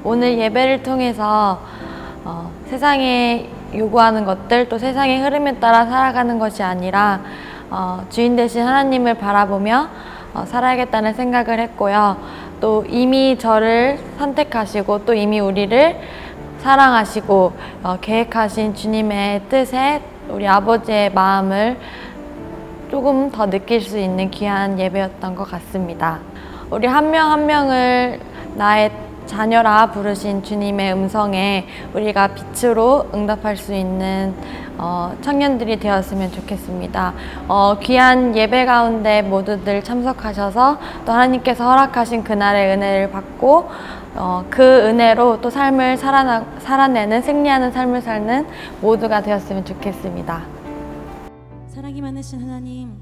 오늘 예배를 통해서 세상에 요구하는 것들, 또 세상의 흐름에 따라 살아가는 것이 아니라 주인 되신 하나님을 바라보며 살아야겠다는 생각을 했고요. 또 이미 저를 선택하시고 또 이미 우리를 사랑하시고 계획하신 주님의 뜻에 우리 아버지의 마음을 조금 더 느낄 수 있는 귀한 예배였던 것 같습니다. 우리 한 명 한 명을 나의 자녀라 부르신 주님의 음성에 우리가 빛으로 응답할 수 있는 청년들이 되었으면 좋겠습니다. 귀한 예배 가운데 모두들 참석하셔서 또 하나님께서 허락하신 그날의 은혜를 받고 그 은혜로 또 삶을 살아내는 승리하는 삶을 사는 모두가 되었으면 좋겠습니다. 사랑이 많으신 하나님,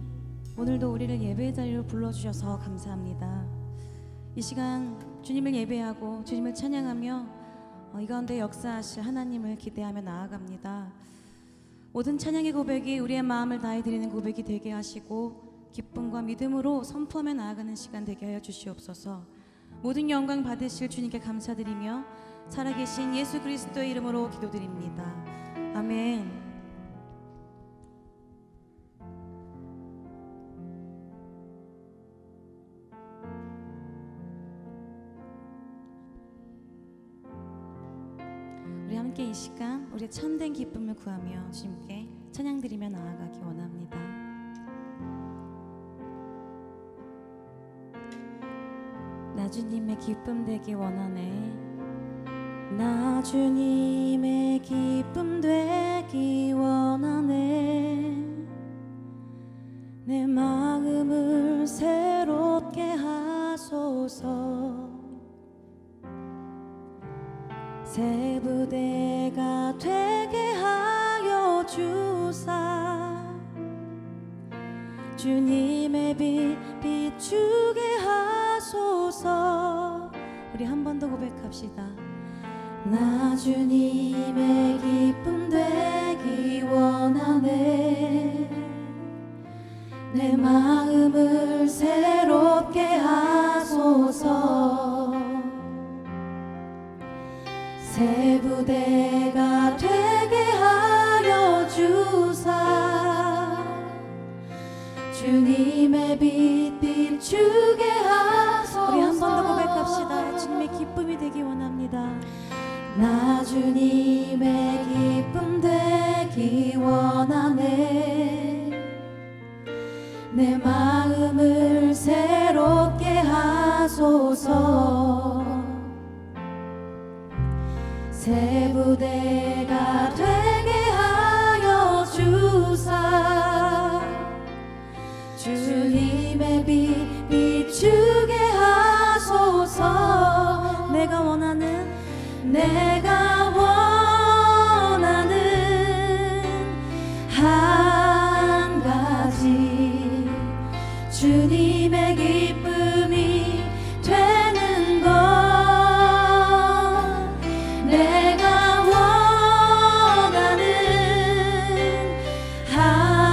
오늘도 우리를 예배의 자리로 불러주셔서 감사합니다. 이 시간 주님을 예배하고 주님을 찬양하며 이 가운데 역사하실 하나님을 기대하며 나아갑니다. 모든 찬양의 고백이 우리의 마음을 다해 드리는 고백이 되게 하시고 기쁨과 믿음으로 선포하며 나아가는 시간 되게 하여 주시옵소서. 모든 영광 받으실 주님께 감사드리며 살아계신 예수 그리스도의 이름으로 기도드립니다. 아멘. 우리 함께 이 시간 우리의 참된 기쁨을 구하며 주님께 찬양드리며 나아가기 원합니다. 나 주님의 기쁨 되기 원하네. 나 주님의 기쁨 되기 원하네. 내 마음을 새롭게 하소서. 새 부대가 되게 하여 주사 주님의 빛 비추게 하소서. 우리 한 번 더 고백합시다. 나 주님의 기쁨 되기 원하네. 내 마음을 새롭게 하소서. 새 부대가 되게 하여 주사 주님의 빛 비추게 하소서. 우리 한 번 더 고백합시다. 주님의 기쁨이 되기 원합니다. 나 주님의 기쁨 되기 원하네. 내 마음을 새롭게 하소서. 새 부대가 되게 하여 주사 주님의 빛 비추게 하소서. 내가 원하는 한 가지 주님의 기쁨이 되는 것. 내가 원하는 한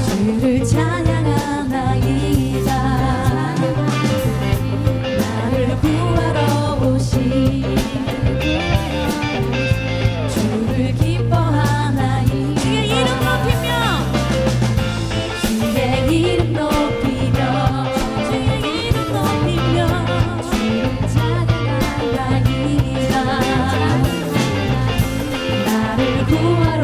주를 찬양하나이다. 나를 구하러 오신 주를 기뻐하나이다. 주의 이름 높이며 주의 이름 높이며 주의 이름 높이며 주를 찬양하나이다. 나를 구하러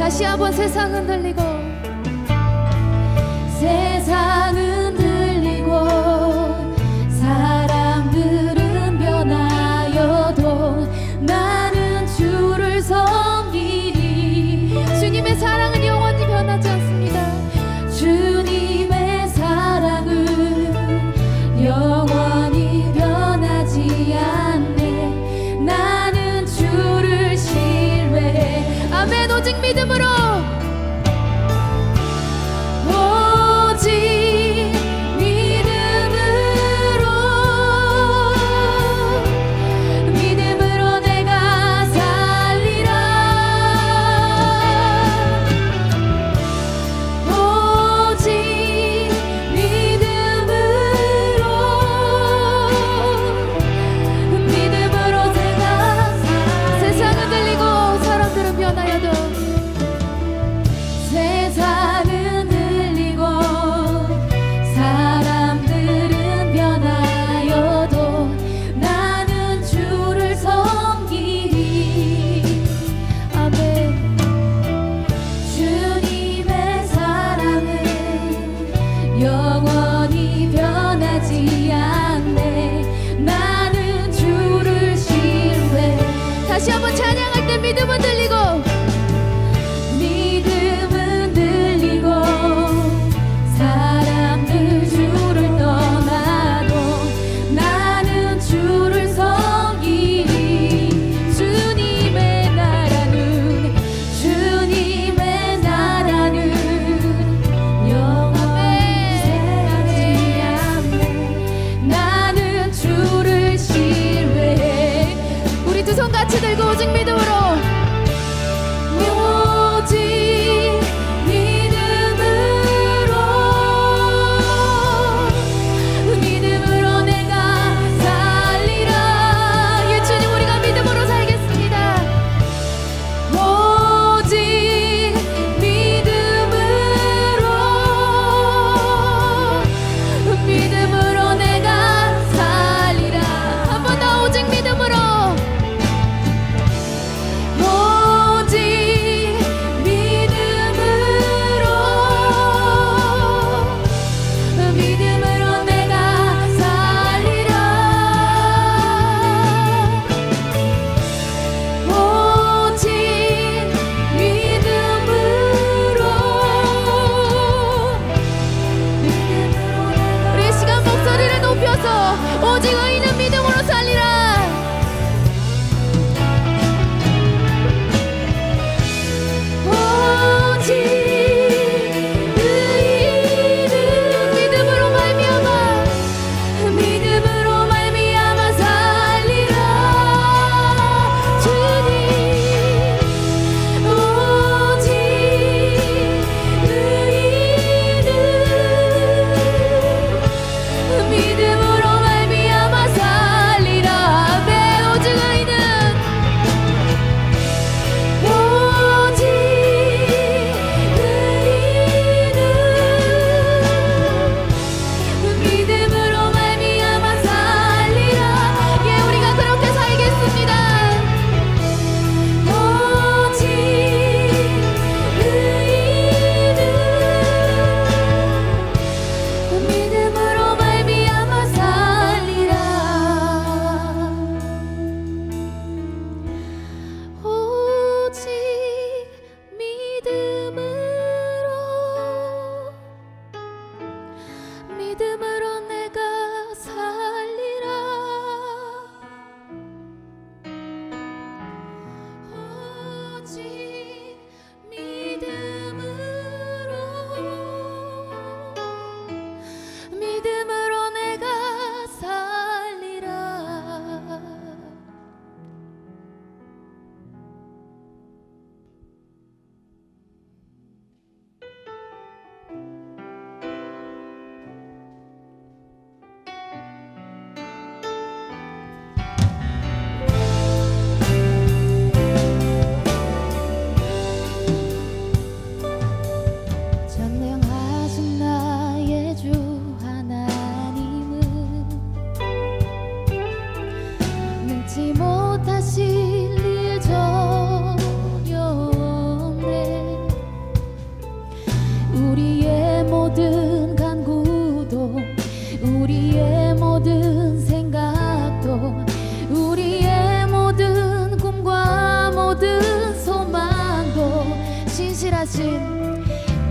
다시 한번 세상 흔들리고 세상은 흔들리고 사람들은 변하여도 나는 주를 섬기리. 주님의 사랑은 영원히 변하지 않습니다. 주님의 사랑은 영원히 변하지 않네. 나는 주를 신뢰해. 아멘. 오직 믿음으로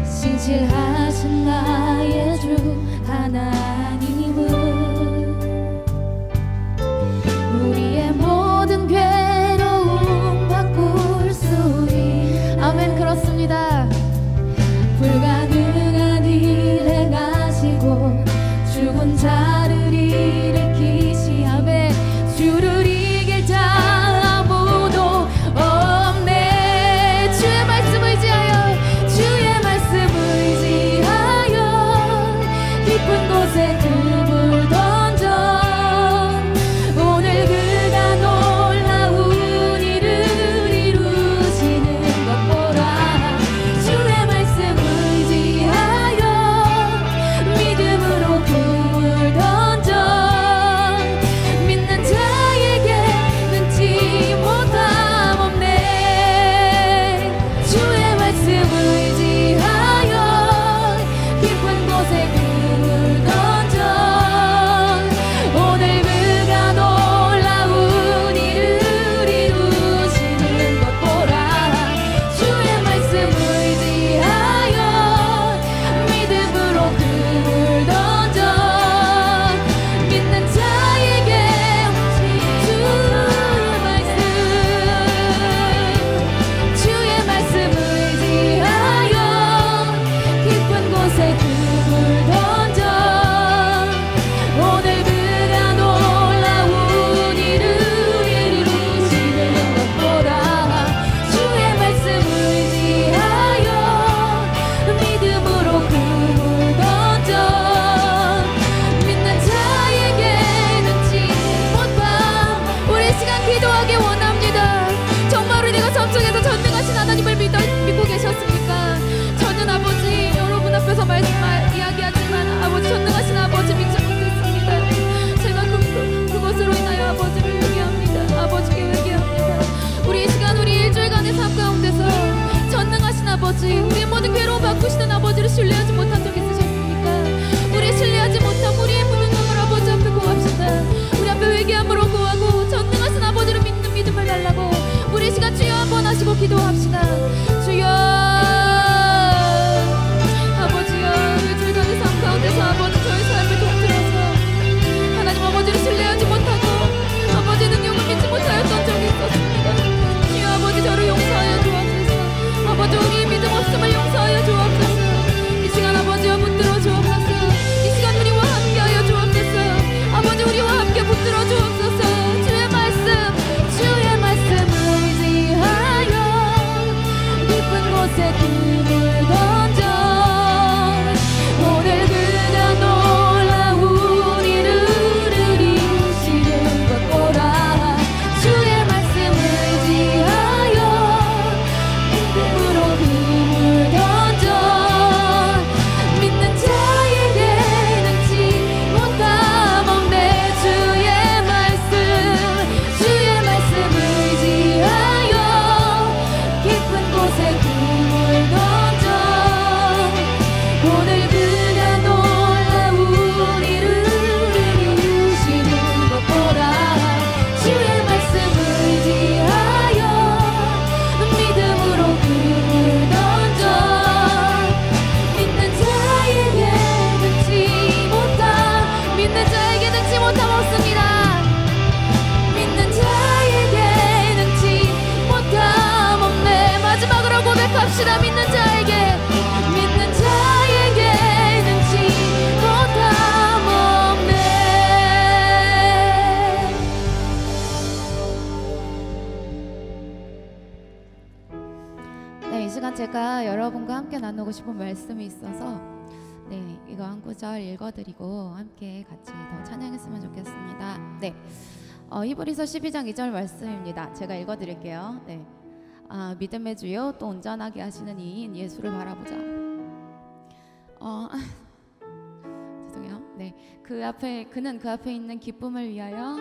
신실하신 나의 주 하나님은 우리의 모든 괴로움 바꿀 수 있는 아멘. 그렇습니다. 불가능한 일 행하시고 죽은 자를 일으키시 아멘. 주를 이길 자 아무도 없네. 주의 말씀 의지하여 주의 말씀 의지하여 깊은 곳에 금을 던져 오늘 그가 놀라운 일을 이루시는 것 보라. 주의 말씀 의지하여 믿음으로 금을 던져 믿는 자에게 능치 못함 없네. 주의 말씀 의지하여 깊은 곳에 금을 던져 오늘 그가 놀라운 일을 이루시는 것 보라. 주의 말씀 의지하여 믿음으로 금을 던져 믿는 자에게 주의 말씀 의지하여 깊은 곳에 금을 던져 오늘 그가 놀라운 일을 이루시는 것 보라. 주의 말씀 의지하여 믿음으로 금을 던져 믿는 자에게 능치 못함. 우리 시간 기도하기 원합니다. 정말 우리가 섬속에서 전능하신 하나님을 믿고 계셨습니까? 저는 아버지 여러분 앞에서 이야기하지만 아버지 전능하신 아버지 믿지 못했습니다. 제가 그것으로 인하여 아버지를 회개합니다. 아버지께 회개합니다. 우리 이 시간 우리 일주일간의 삶 가운데서 전능하신 아버지 우리의 모든 괴로움 바꾸시는 아버지를 신뢰하지 못한 적 있으셨습니까? 우리 신뢰하지 못한 우리의 무능함을 아버지 앞에 고합시다. 우리 앞에 회개함으로 고하고 전능하신 아버지를 믿는 믿음을 달라고 우리 이 시간 주여 한번 하시고 기도합시다. 주여 아버지여 일주일간의 삶 가운데서 아버지 저희 삶을 통틀어서 하나님 아버지를 신뢰하지 못하고 아버지 능력을 믿지 못하였던 적이 있었습니다. 주여 아버지 저를 용서하여 주옵소서. 아버지 우리의 믿음 없음을 용서하여 주옵소서. 이 시간 아버지여 붙들어 주옵소서. 이 시간 우리와 함께하여 주옵소서. 아버지 우리와 함께 붙들어 주옵소서. 주의 말씀 의지하여 깊은 곳에 금을 던져 오늘 그가 놀라운 일을 이루시는 것 보라. 주의 말씀 의지하여 믿음으로 금을 던져 믿는 자에게 능치 못함 없네. 주의 말씀 의지하여 깊은 곳에 금을 던져 오늘 그가 놀라운 일을 이루시는 것 보라. 주의 말씀 의지하여 믿음으로 금을 던져 믿는 자에게 능치 못함 믿는 자에게 능치 못함 없습니다. 믿는 자에게 능치 못함 없네. 마지막으로 고백합시다. 믿는 자에게 능치 못함 없네. 네, 이 시간 제가 여러분과 함께 나누고 싶은 말씀이 있어서 네, 이거 한 구절 읽어드리고 함께 같이 더 찬양했으면 좋겠습니다. 네, 히브리서 12장 2절 말씀입니다. 제가 읽어드릴게요. 네, 믿음의 주요 또 온전하게 하시는 이인 예수를 바라보자. 죄송해요. 네, 그는 그 앞에 있는 기쁨을 위하여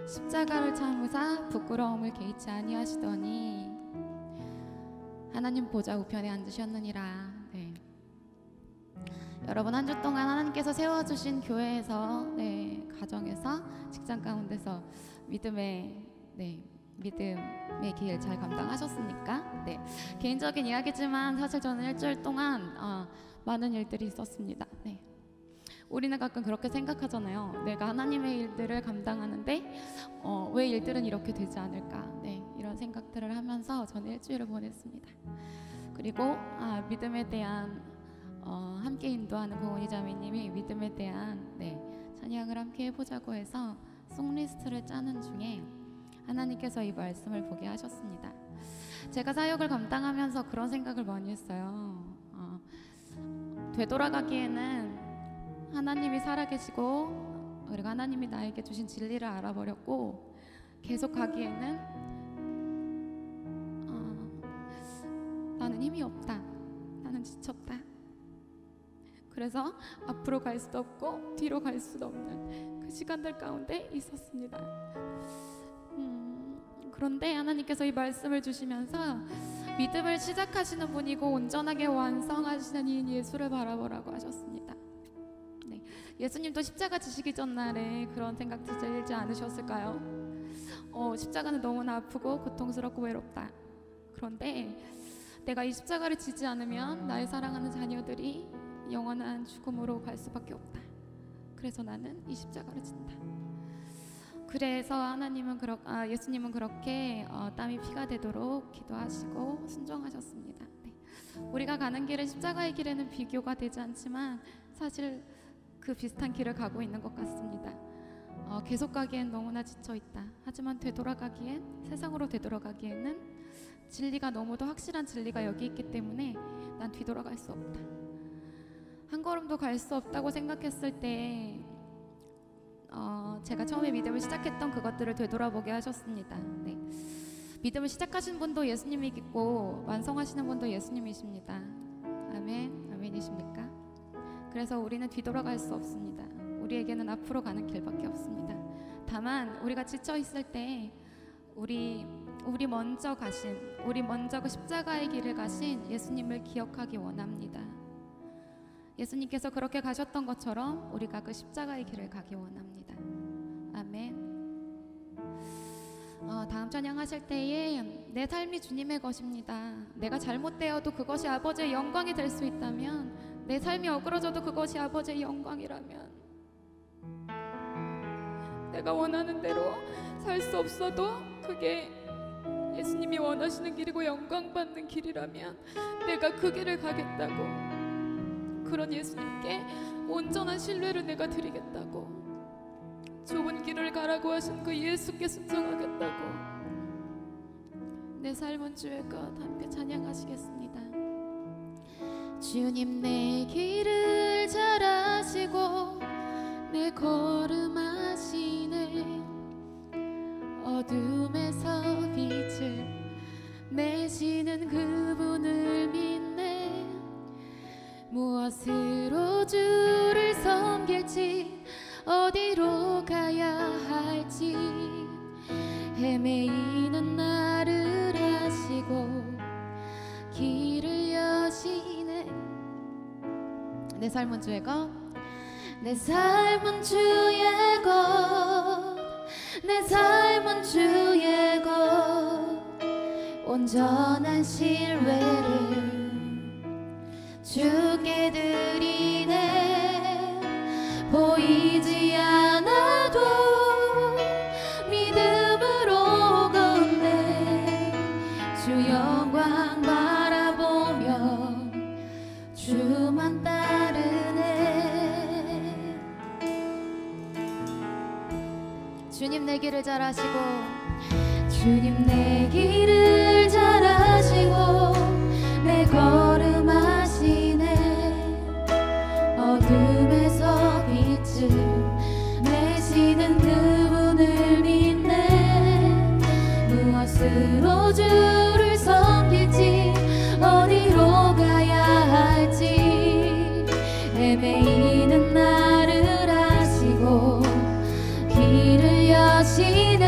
십자가를 참으사 부끄러움을 개의치 아니하시더니 하나님 보좌 우편에 앉으셨느니라. 네. 여러분 한 주 동안 하나님께서 세워주신 교회에서, 가정에서, 직장 가운데서 믿음의 믿음의 길 잘 감당하셨습니까? 네, 개인적인 이야기지만 사실 저는 일주일 동안 많은 일들이 있었습니다. 네. 우리는 가끔 그렇게 생각하잖아요. 내가 하나님의 일들을 감당하는데 왜 일들은 이렇게 되지 않을까? 네, 이런 생각들을 하면서 저는 일주일을 보냈습니다. 그리고 믿음에 대한 함께 인도하는 고은희 자매님이 믿음에 대한 찬양을 함께 해보자고 해서 송리스트를 짜는 중에 하나님께서 이 말씀을 보게 하셨습니다. 제가 사역을 감당하면서 그런 생각을 많이 했어요. 되돌아가기에는 하나님이 살아계시고 그리고 하나님이 나에게 주신 진리를 알아버렸고, 계속 가기에는 나는 힘이 없다, 나는 지쳤다. 그래서 앞으로 갈 수도 없고 뒤로 갈 수도 없는 그 시간들 가운데 있었습니다. 그런데 하나님께서 이 말씀을 주시면서 믿음을 시작하시는 분이고 온전하게 완성하시는 이인 예수를 바라보라고 하셨습니다. 네, 예수님도 십자가 지시기 전날에 그런 생각 들지 않으셨을까요? 십자가는 너무나 아프고 고통스럽고 외롭다. 그런데 내가 이 십자가를 지지 않으면 나의 사랑하는 자녀들이 영원한 죽음으로 갈 수밖에 없다. 그래서 나는 이 십자가를 진다. 그래서 예수님은 그렇게 땀이 피가 되도록 기도하시고 순종하셨습니다. 네. 우리가 가는 길은 십자가의 길에는 비교가 되지 않지만 사실 그 비슷한 길을 가고 있는 것 같습니다. 계속 가기엔 너무나 지쳐있다. 하지만 세상으로 되돌아가기에는 진리가 너무도 확실한 진리가 여기 있기 때문에 난 뒤돌아갈 수 없다. 한 걸음도 갈 수 없다고 생각했을 때 제가 처음에 믿음을 시작했던 그것들을 되돌아보게 하셨습니다. 네. 믿음을 시작하신 분도 예수님이겠고 완성하시는 분도 예수님이십니다. 아멘, 아멘이십니까? 그래서 우리는 뒤돌아갈 수 없습니다. 우리에게는 앞으로 가는 길밖에 없습니다. 다만 우리가 지쳐 있을 때 우리 먼저 그 십자가의 길을 가신 예수님을 기억하기 원합니다. 예수님께서 그렇게 가셨던 것처럼 우리가 그 십자가의 길을 가기 원합니다. 아멘. 다음 찬양하실 때에 내 삶이 주님의 것입니다. 내가 잘못되어도 그것이 아버지의 영광이 될 수 있다면, 내 삶이 어그러져도 그것이 아버지의 영광이라면, 내가 원하는 대로 살 수 없어도 그게 예수님이 원하시는 길이고 영광 받는 길이라면 내가 그 길을 가겠다고, 그런 예수님께 온전한 신뢰를 내가 드리겠다고, 좁은 길을 가라고 하신 그 예수께 순종하겠다고, 내 삶은 주의 것 함께 찬양하시겠습니다. 주님 내 길을 잘 아시고 내 걸음 아시네. 어둠에서 빛을 내시는 그분을 믿네. 무엇으로 주를 섬길지 어디로 가야 할지 헤매이는 나를 아시고 길을 여시네. 내 삶은 주의 것, 내 삶은 주의 것, 내 삶은 주의 것, 온전한 신뢰를 주께 드리네. 보이지 않아도 믿음으로 걷네. 주 영광 바라보며 주만 따르네. 주님 내 길을 잘 아시고, 주님 내 길을 잘 아시고 내 걸음 아시네. 어둠에서 빛을 내시는 그분을 믿네. 무엇으로 주를 섬길지 어디로 가야 할지 헤매이는 나를 아시고 길을 여시네.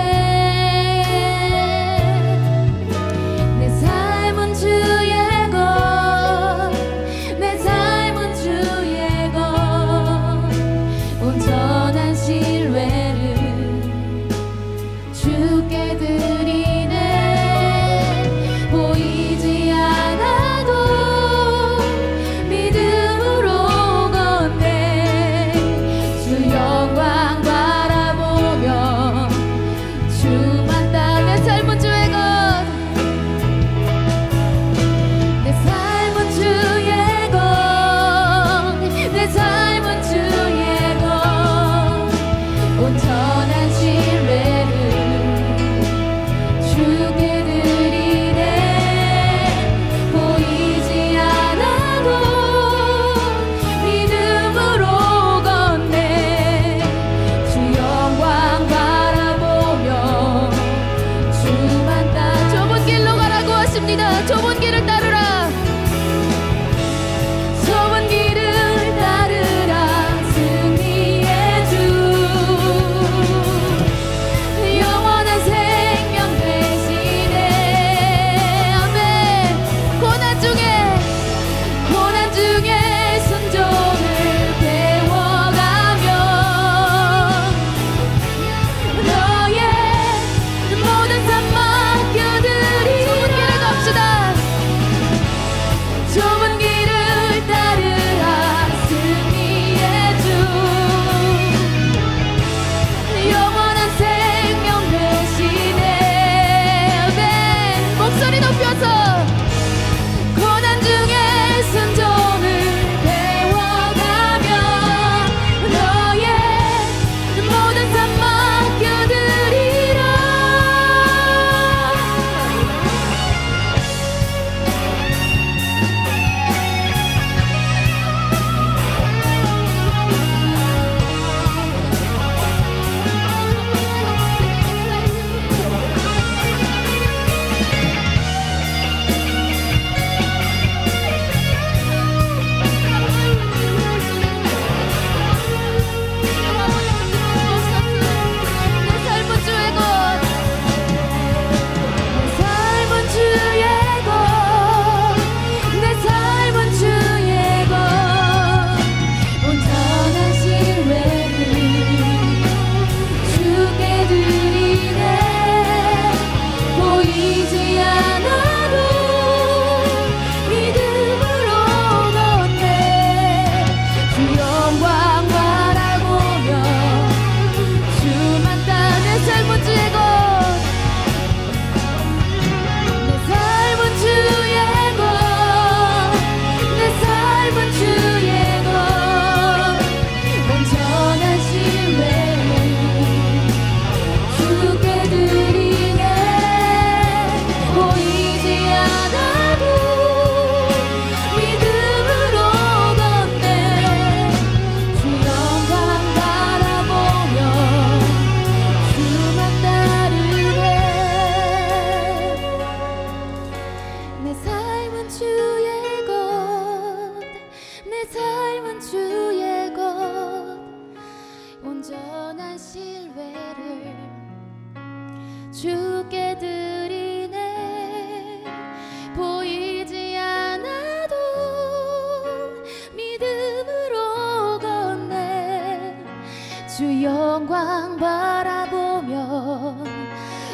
주 영광 바라보며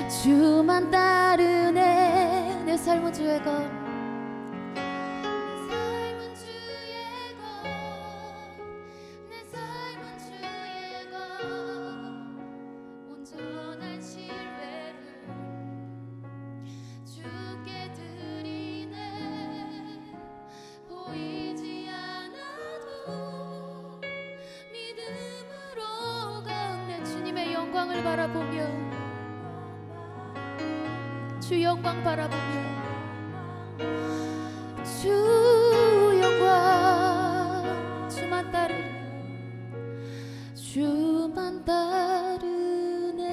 주만 따르네. 내 삶은 주의 것, 내 삶은 주의 것, 온전한 신뢰를 주께 드리네. 보이지 않아도 믿음으로 가운데 주님의 영광을 바라보며, 주 영광 바라보며, 주 영광, 주만 따르네, 주만 따르네.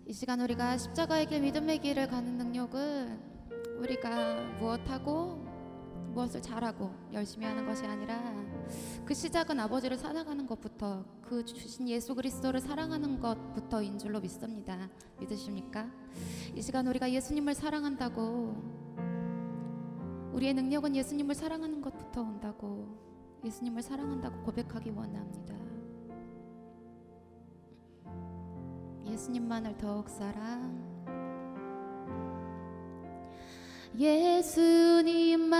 이 시간 우리가 십자가의 길, 믿음의 길을 가는 능력은 우리가 무엇하고 무엇을 잘하고 열심히 하는 것이 아니라 그 시작은 아버지를 사랑하는 것부터, 그 주신 예수 그리스도를 사랑하는 것부터인 줄로 믿습니다. 믿으십니까? 이 시간 우리가 예수님을 사랑한다고, 우리의 능력은 예수님을 사랑하는 것부터 온다고, 예수님을 사랑한다고 고백하기 원합니다. 예수님만을 더욱 사랑, 예수님만을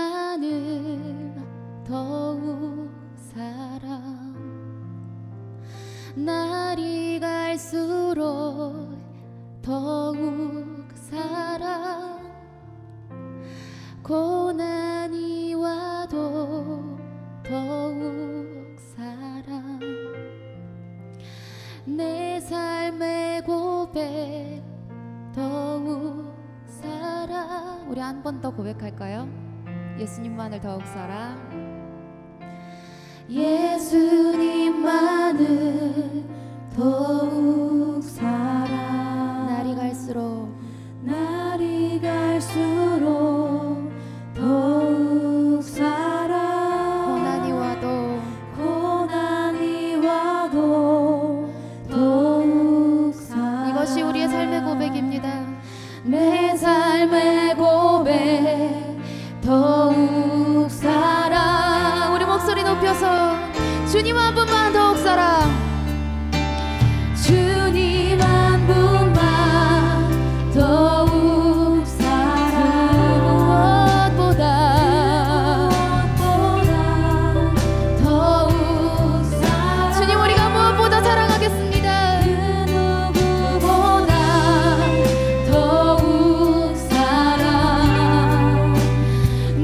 더욱 사랑, 날이 갈수록 더욱 사랑, 고난이 와도 더욱 사랑, 내 삶의 고백 더욱 사랑. 우리 한 번 더 고백할까요? 예수님만을 더욱 사랑, 예수님만을 더욱 사랑, 날이 갈수록 날이 갈수록 더욱 사랑, 고난이 와도 더욱 사랑. 이것이 우리의 삶의 고백입니다. 내 삶의 고백 더욱 사랑. 우리 목소리 높여서 주님 한 분만 더욱 사랑, 주님 한 분만 더욱 사랑, 무엇보다 더욱 사랑. 주님 우리가 무엇보다 사랑하겠습니다. 그 누구보다 더욱 사랑,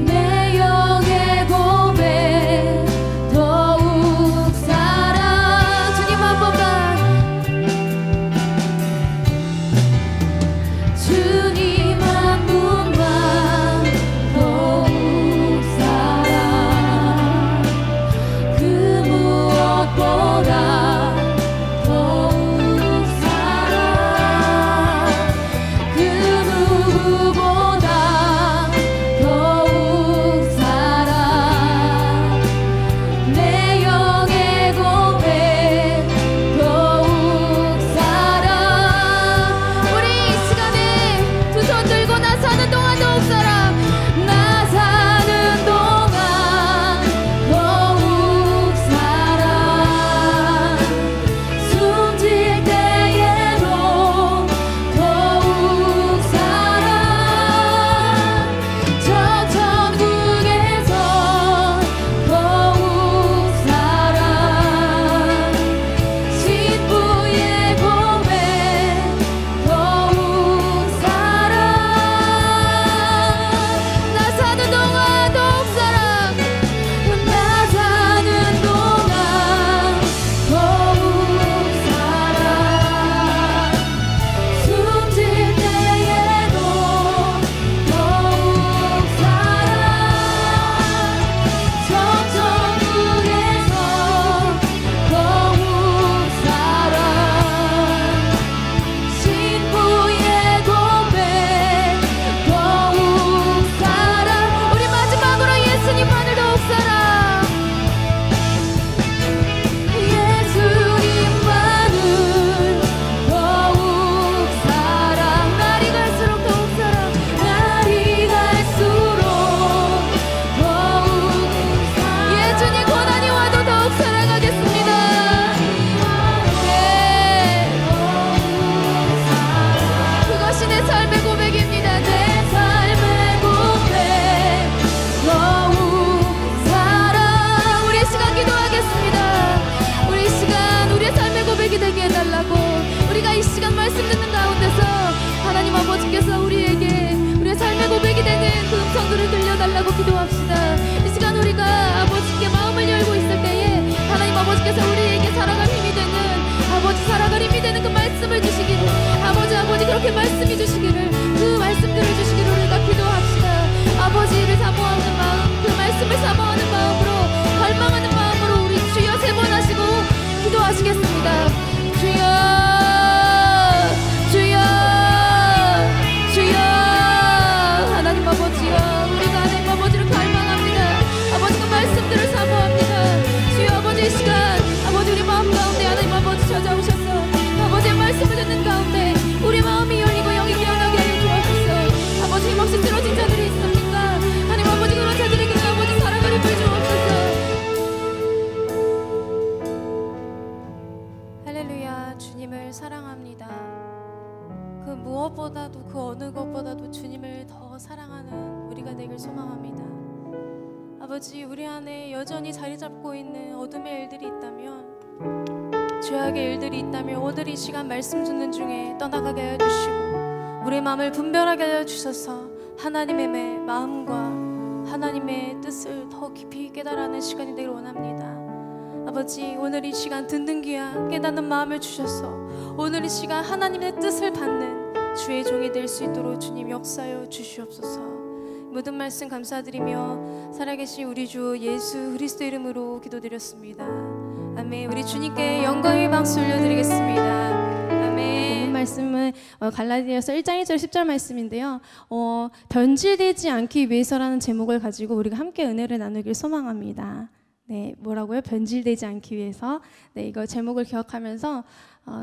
내 영의 고백 더욱 사랑. 소망합니다. 그 무엇보다도 그 어느 것보다도 주님을 더 사랑하는 우리가 되길 소망합니다. 아버지, 우리 안에 여전히 자리 잡고 있는 어둠의 일들이 있다면, 죄악의 일들이 있다면 오늘 이 시간 말씀 듣는 중에 떠나가게 하여 주시고 우리의 마음을 분별하게 하여 주셔서 하나님의 마음과 하나님의 뜻을 더 깊이 깨달아가는 시간이 되길 원합니다. 아버지, 오늘 이 시간 듣는 귀와 깨닫는 마음을 주셔서 오늘 이 시간 하나님의 뜻을 받는 주의 종이 될 수 있도록 주님 역사하여 주시옵소서. 모든 말씀 감사드리며 살아계신 우리 주 예수 그리스도 이름으로 기도드렸습니다. 아멘. 우리 주님께 영광의 박수 올려드리겠습니다. 아멘. 본문 말씀은 갈라디아서 1장 1절 10절 말씀인데요. 변질되지 않기 위해서라는 제목을 가지고 우리가 함께 은혜를 나누길 소망합니다. 네, 뭐라고요? 변질되지 않기 위해서. 네, 이거 제목을 기억하면서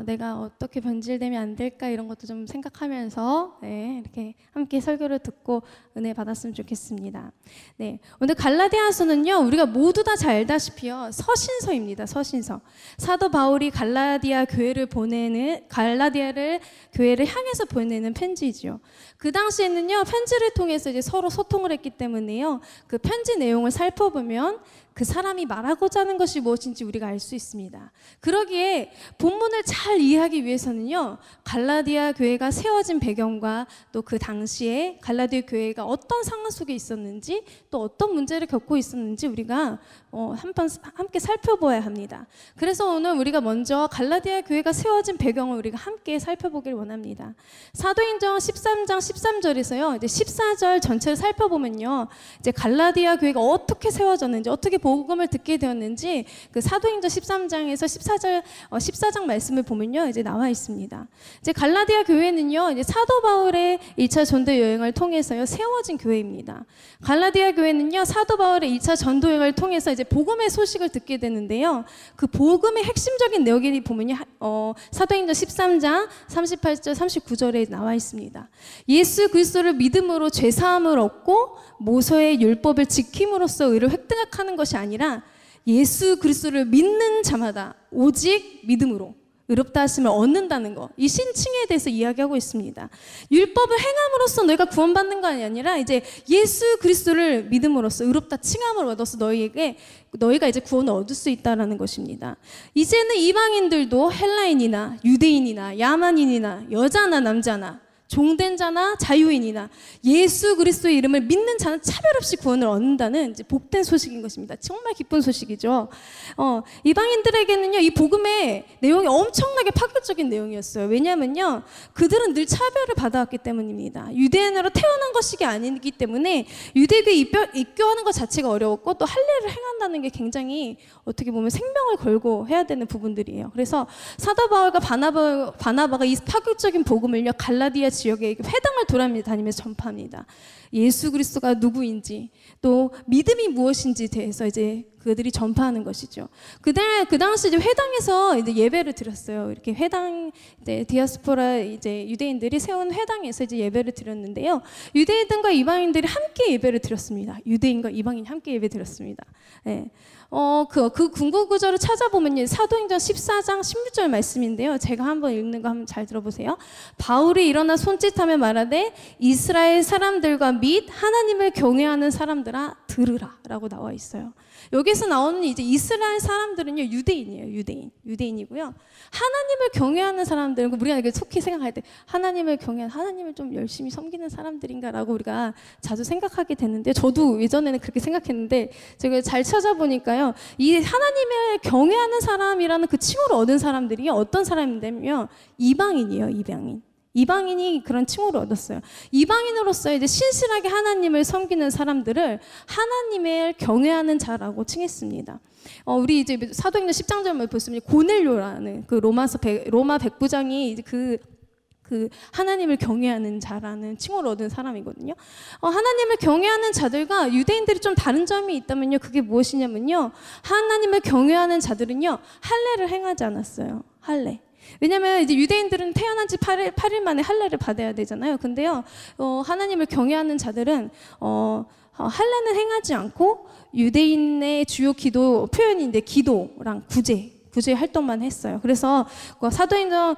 내가 어떻게 변질되면 안 될까 이런 것도 좀 생각하면서 이렇게 함께 설교를 듣고 은혜 받았으면 좋겠습니다. 네, 오늘 갈라디아서는요, 우리가 모두 다 잘 알다시피요, 서신서입니다. 서신서. 사도 바울이 갈라디아 교회를 향해서 보내는 편지지요. 그 당시에는요, 편지를 통해서 이제 서로 소통을 했기 때문에요, 그 편지 내용을 살펴보면 그 사람이 말하고자 하는 것이 무엇인지 우리가 알 수 있습니다. 그러기에 본문을 잘 이해하기 위해서는요, 갈라디아 교회가 세워진 배경과 또 그 당시에 갈라디아 교회가 어떤 상황 속에 있었는지 또 어떤 문제를 겪고 있었는지 우리가 함께 살펴보아야 합니다. 그래서 오늘 우리가 먼저 갈라디아 교회가 세워진 배경을 우리가 함께 살펴보길 원합니다. 사도행전 13장 13절에서요, 이제 14절 전체를 살펴보면요, 이제 갈라디아 교회가 어떻게 세워졌는지, 어떻게 복음을 듣게 되었는지 그 사도행전 13장에서 14장 말씀을 보면요, 이제 나와 있습니다. 이제 갈라디아 교회는요, 이제 사도 바울의 2차 전도 여행을 통해서요, 세워진 교회입니다. 갈라디아 교회는요, 사도 바울의 2차 전도 여행을 통해서 이제 복음의 소식을 듣게 되는데요, 그 복음의 핵심적인 내용이 보면요, 사도행전 13장 38절 39절에 나와 있습니다. 예수 그리스도를 믿음으로 죄 사함을 얻고 모세의 율법을 지킴으로써 의를 획득하는 것이 아니라 예수 그리스도를 믿는 자마다 오직 믿음으로 의롭다 하심을 얻는다는 것, 이 신칭에 대해서 이야기하고 있습니다. 율법을 행함으로써 너희가 구원받는 것이 아니라 이제 예수 그리스도를 믿음으로써 의롭다 칭함을 얻어서 너희가 이제 구원을 얻을 수 있다라는 것입니다. 이제는 이방인들도 헬라인이나 유대인이나 야만인이나 여자나 남자나 종된 자나 자유인이나 예수 그리스도의 이름을 믿는 자는 차별 없이 구원을 얻는다는 이제 복된 소식인 것입니다. 정말 기쁜 소식이죠. 이방인들에게는요, 이 복음의 내용이 엄청나게 파격적인 내용이었어요. 왜냐하면요, 그들은 늘 차별을 받아왔기 때문입니다. 유대인으로 태어난 것이 아니기 때문에 유대교에 입교하는 것 자체가 어려웠고 또 할례를 행한다는 게 굉장히 어떻게 보면 생명을 걸고 해야 되는 부분들이에요. 그래서 사도 바울과 바나바가 이 파격적인 복음을요, 갈라디아 지역에 회당을 다니면서 전파합니다. 예수 그리스도가 누구인지 또 믿음이 무엇인지 대해서 이제 그들이 전파하는 것이죠. 그 당시 이제 회당에서 이제 예배를 드렸어요. 이렇게 회당, 이제 디아스포라 이제 유대인들이 세운 회당에서 이제 예배를 드렸는데요. 유대인과 이방인들이 함께 예배를 드렸습니다. 유대인과 이방인이 함께 예배 드렸습니다. 네. 그 궁극 구절을 찾아보면 사도행전 14장 16절 말씀인데요. 제가 한번 읽는 거 한번 잘 들어보세요. 바울이 일어나 손짓하며 말하되 이스라엘 사람들과 및 하나님을 경외하는 사람들아 들으라 라고 나와 있어요. 여기서 나오는 이제 이스라엘 사람들은요, 유대인이에요. 유대인이고요. 하나님을 경외하는 사람들은 우리가 이렇게 속히 생각할 때 하나님을 좀 열심히 섬기는 사람들인가라고 우리가 자주 생각하게 되는데, 저도 예전에는 그렇게 생각했는데 제가 잘 찾아보니까요, 이 하나님을 경외하는 사람이라는 그 칭호를 얻은 사람들이 어떤 사람인데요, 이방인이에요. 이방인이 그런 칭호를 얻었어요. 이방인으로서 이제 신실하게 하나님을 섬기는 사람들을 하나님을 경외하는 자라고 칭했습니다. 우리 이제 사도행전 10장을 보시면 고넬료라는 그 로마 백부장이 이제 그 하나님을 경외하는 자라는 칭호를 얻은 사람이거든요. 하나님을 경외하는 자들과 유대인들이 좀 다른 점이 있다면요, 그게 무엇이냐면요, 하나님을 경외하는 자들은요, 할례를 행하지 않았어요. 할례. 왜냐면 이제 유대인들은 태어난 지 8일 만에 할례를 받아야 되잖아요. 근데요, 하나님을 경외하는 자들은 할례는 행하지 않고 유대인의 주요 기도 표현인데 기도랑 구제, 구제 활동만 했어요. 그래서 사도행전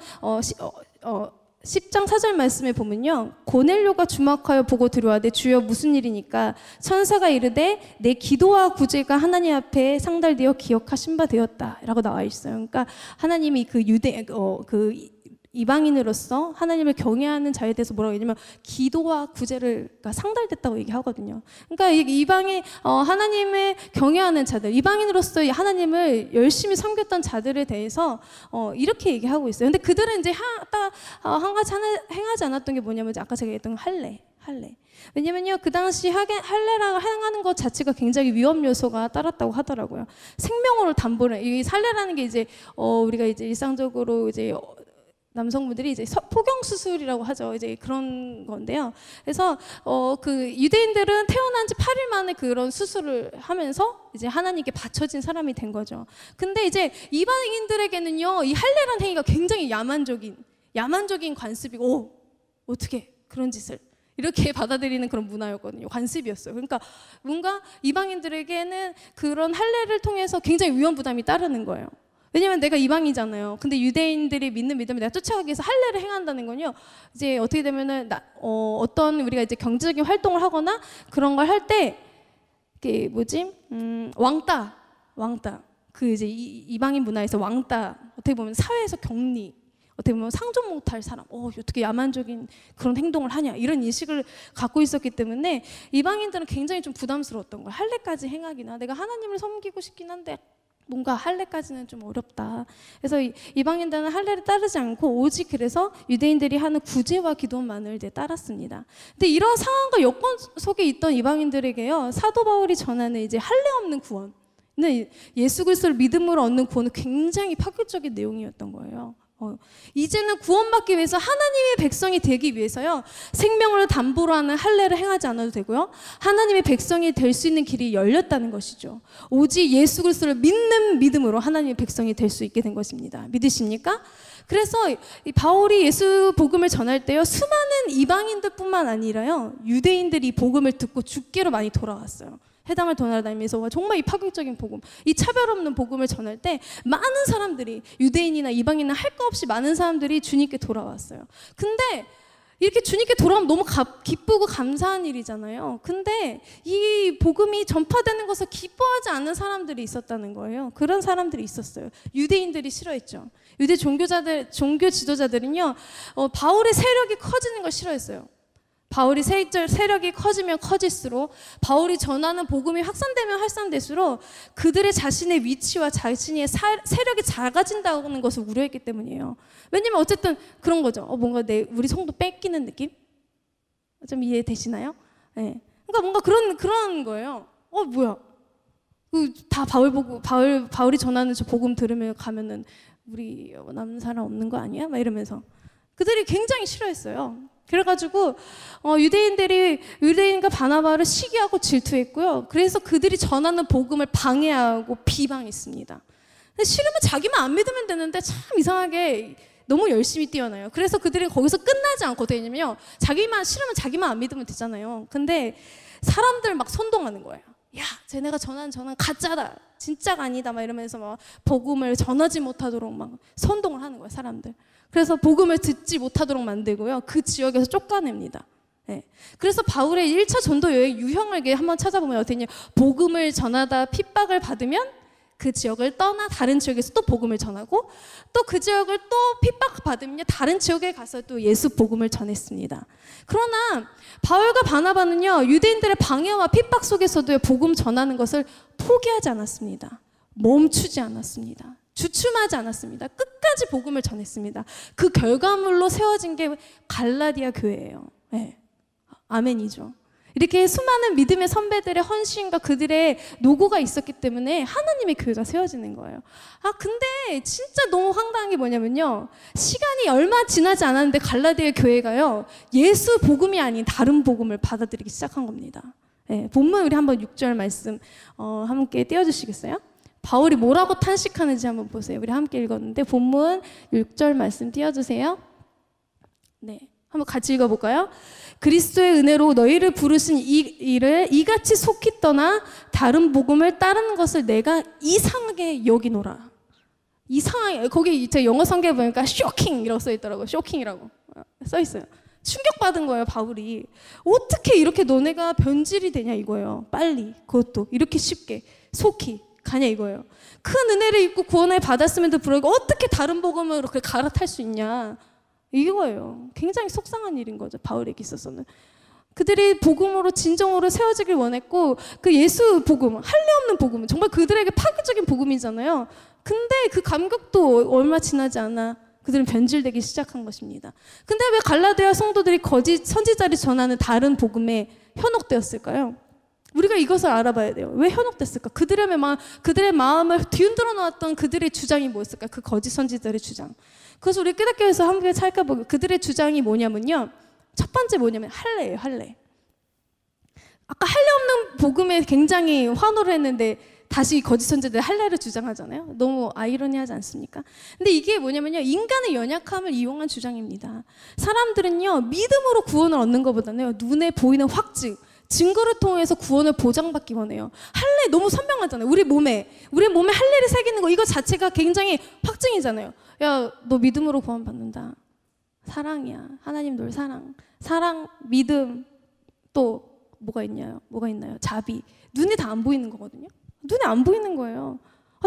10장 4절 말씀에 보면요, 고넬료가 주목하여 보고 들어와되 주여 무슨 일이니까 천사가 이르되 내 기도와 구제가 하나님 앞에 상달되어 기억하신 바 되었다라고 나와 있어요. 그러니까 하나님이 그 이방인으로서 하나님을 경외하는 자에 대해서 뭐라고 얘기하냐면 기도와 구제를 상달됐다고 얘기하거든요. 그러니까 이방인 하나님을 경외하는 자들, 이방인으로서 하나님을 열심히 섬겼던 자들에 대해서 이렇게 얘기하고 있어요. 근데 그들은 이제 한 가지 행하지 않았던 게 뭐냐면 아까 제가 얘기했던 할례. 왜냐면요, 그 당시 할례라고 행하는 것 자체가 굉장히 위험 요소가 따랐다고 하더라고요. 생명으로 담보를, 이 할례라는 게 이제 우리가 이제 일상적으로 이제 남성분들이 이제 포경 수술이라고 하죠. 이제 그런 건데요. 그래서 그 유대인들은 태어난 지 8일 만에 그런 수술을 하면서 이제 하나님께 바쳐진 사람이 된 거죠. 근데 이제 이방인들에게는요, 이 할례라는 행위가 굉장히 야만적인 관습이고, 어떻게 그런 짓을 이렇게 받아들이는 그런 문화였거든요. 관습이었어요. 그러니까 뭔가 이방인들에게는 그런 할례를 통해서 굉장히 위험 부담이 따르는 거예요. 왜냐면 내가 이방이잖아요. 근데 유대인들이 믿는 믿음을 내가 쫓아가기 위해서 할례를 행한다는 건요, 이제 어떻게 되면은 어떤 우리가 이제 경제적인 활동을 하거나 그런 걸 할 때 이게 왕따 그 이제 이방인 문화에서 왕따, 어떻게 보면 사회에서 격리, 어떻게 보면 상종 못할 사람, 어떻게 야만적인 그런 행동을 하냐, 이런 인식을 갖고 있었기 때문에 이방인들은 굉장히 좀 부담스러웠던 거예요. 할례까지 행하기나, 내가 하나님을 섬기고 싶긴 한데 뭔가 할례까지는 좀 어렵다. 그래서 이방인들은 할례를 따르지 않고 오직 그래서 유대인들이 하는 구제와 기도만을 이제 따랐습니다. 근데 이런 상황과 여건 속에 있던 이방인들에게요, 사도 바울이 전하는 이제 할례 없는 구원, 근데 예수 그리스도를 믿음으로 얻는 구원은 굉장히 파격적인 내용이었던 거예요. 이제는 구원받기 위해서 하나님의 백성이 되기 위해서요, 생명을 담보로 하는 할례를 행하지 않아도 되고요, 하나님의 백성이 될 수 있는 길이 열렸다는 것이죠. 오직 예수 그리스도를 믿는 믿음으로 하나님의 백성이 될 수 있게 된 것입니다. 믿으십니까? 그래서 이 바울이 예수 복음을 전할 때요, 수많은 이방인들뿐만 아니라요, 유대인들이 복음을 듣고 죽게로 많이 돌아왔어요. 해당을 돌아다니면서 정말 이 파격적인 복음, 이 차별 없는 복음을 전할 때 많은 사람들이, 유대인이나 이방인이나 할 거 없이 많은 사람들이 주님께 돌아왔어요. 근데 이렇게 주님께 돌아오면 너무 기쁘고 감사한 일이잖아요. 근데 이 복음이 전파되는 것을 기뻐하지 않는 사람들이 있었다는 거예요. 그런 사람들이 있었어요. 유대인들이 싫어했죠. 유대 종교 지도자들은요, 바울의 세력이 커지는 걸 싫어했어요. 바울이 세력이 커지면 커질수록, 바울이 전하는 복음이 확산되면 확산될수록 그들의 자신의 위치와 자신의 세력이 작아진다는 것을 우려했기 때문이에요. 왜냐면 어쨌든 그런 거죠. 뭔가 우리 성도 뺏기는 느낌? 좀 이해되시나요? 네. 그러니까 뭔가 그런 거예요. 뭐야? 다 바울이 전하는 저 복음 들으면 가면은 우리 남는 사람 없는 거 아니야? 막 이러면서 그들이 굉장히 싫어했어요. 그래가지고 유대인과 바나바를 시기하고 질투했고요. 그래서 그들이 전하는 복음을 방해하고 비방했습니다. 근데 싫으면 자기만 안 믿으면 되는데 참 이상하게 너무 열심히 뛰어나요. 그래서 그들은 거기서 끝나지 않고 되냐면요, 싫으면 자기만 안 믿으면 되잖아요. 근데 사람들 막 선동하는 거예요. 야, 쟤네가 전하는 가짜다, 진짜가 아니다, 막 이러면서 막 복음을 전하지 못하도록 막 선동을 하는 거예요, 사람들. 그래서 복음을 듣지 못하도록 만들고요, 그 지역에서 쫓아냅니다. 네. 그래서 바울의 1차 전도 여행 유형을 한번 찾아보면 어떻게 복음을 전하다 핍박을 받으면 그 지역을 떠나 다른 지역에서 또 복음을 전하고, 또 그 지역을 또 핍박받으면 다른 지역에 가서 또 예수 복음을 전했습니다. 그러나 바울과 바나바는요, 유대인들의 방해와 핍박 속에서도 복음 전하는 것을 포기하지 않았습니다. 멈추지 않았습니다. 주춤하지 않았습니다. 끝까지 복음을 전했습니다. 그 결과물로 세워진 게 갈라디아 교회예요. 네. 아멘이죠. 이렇게 수많은 믿음의 선배들의 헌신과 그들의 노고가 있었기 때문에 하나님의 교회가 세워지는 거예요. 근데 진짜 너무 황당한 게 뭐냐면요, 시간이 얼마 지나지 않았는데 갈라디아 교회가요, 예수 복음이 아닌 다른 복음을 받아들이기 시작한 겁니다. 네, 본문 우리 한번 6절 말씀 함께 띄워주시겠어요? 바울이 뭐라고 탄식하는지 한번 보세요. 우리 함께 읽었는데 본문 6절 말씀 띄워주세요. 네, 한번 같이 읽어볼까요? 그리스도의 은혜로 너희를 부르신 이 일을 이같이 속히 떠나 다른 복음을 따르는 것을 내가 이상하게 여기노라. 이상하게 거기 제 영어 성경에 보니까 쇼킹이라고 써 있더라고요. 쇼킹이라고 써 있어요. 충격받은 거예요, 바울이. 어떻게 이렇게 너네가 변질이 되냐 이거예요. 빨리 그것도 이렇게 쉽게 속히 가냐 이거예요. 큰 은혜를 입고 구원을 받았음에도 불구하고 어떻게 다른 복음으로 그렇게 갈아탈 수 있냐 이거예요. 굉장히 속상한 일인 거죠, 바울에게 있어서는. 그들이 복음으로 진정으로 세워지길 원했고 그 예수 복음, 할례 없는 복음은 정말 그들에게 파괴적인 복음이잖아요. 근데 그 감격도 얼마 지나지 않아 그들은 변질되기 시작한 것입니다. 근데 왜 갈라디아 성도들이 거짓 선지자를 전하는 다른 복음에 현혹되었을까요? 우리가 이것을 알아봐야 돼요. 왜 현혹됐을까? 그들의 마음을 뒤흔들어 놓았던 그들의 주장이 뭐였을까? 그 거짓 선지자들의 주장. 그래서 우리 깨닫교회에서 함께 살펴보고 그들의 주장이 뭐냐면요. 첫 번째 뭐냐면 할례예요, 할례. 아까 할례 없는 복음에 굉장히 환호를 했는데 다시 거짓 선지자들 할례를 주장하잖아요. 너무 아이러니하지 않습니까? 근데 이게 뭐냐면요. 인간의 연약함을 이용한 주장입니다. 사람들은요. 믿음으로 구원을 얻는 것보다는 눈에 보이는 확증, 증거를 통해서 구원을 보장받기 원해요. 할례 너무 선명하잖아요. 우리 몸에 할례를 새기는 거 이거 자체가 굉장히 확증이잖아요. 야, 너 믿음으로 구원받는다. 사랑이야. 하나님 널 사랑, 믿음, 또 뭐가 있나요? 자비. 눈에 다 안 보이는 거거든요. 눈에 안 보이는 거예요.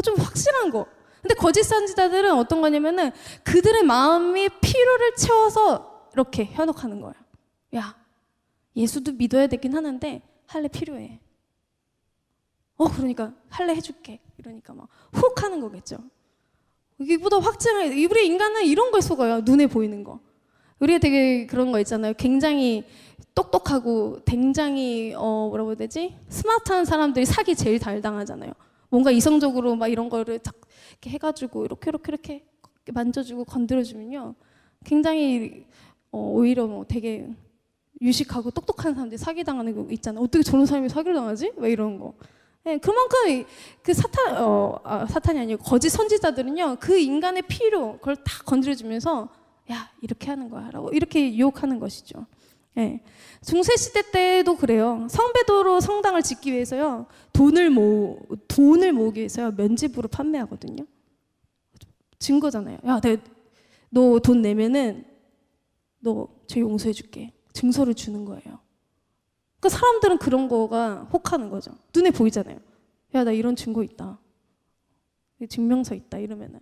좀 확실한 거. 근데 거짓 선지자들은 어떤 거냐면은 그들의 마음이 필요를 채워서 이렇게 현혹하는 거예요. 야, 예수도 믿어야 되긴 하는데 할례 필요해. 그러니까 할례 해줄게. 이러니까 막 훅 하는 거겠죠. 이보다 확증을, 우리 인간은 이런 거에 속아요. 눈에 보이는 거. 우리가 되게 그런 거 있잖아요. 굉장히 똑똑하고 굉장히 뭐라고 해야 되지? 스마트한 사람들이 사기 제일 잘 당하잖아요. 뭔가 이성적으로 막 이런 거를 딱 이렇게 해가지고 이렇게 만져주고 건드려주면요. 굉장히 오히려 뭐 되게 유식하고 똑똑한 사람들이 사기 당하는 거 있잖아요. 어떻게 저런 사람이 사기를 당하지? 막 이런 거. 네, 그만큼 그 사탄이 아니고 거짓 선지자들은요. 그 인간의 필요 그걸 다 건드려주면서 야 이렇게 하는 거야 라고 이렇게 유혹하는 것이죠. 네. 중세시대 때도 그래요. 성배도로 성당을 짓기 위해서요. 돈을 모으기 위해서요. 면죄부를 판매하거든요. 증거잖아요. 야, 너 돈 내면은 너 죄 용서해줄게. 증서를 주는 거예요. 그러니까 사람들은 그런 거가 혹하는 거죠. 눈에 보이잖아요. 야, 나 이런 증거 있다. 증명서 있다 이러면은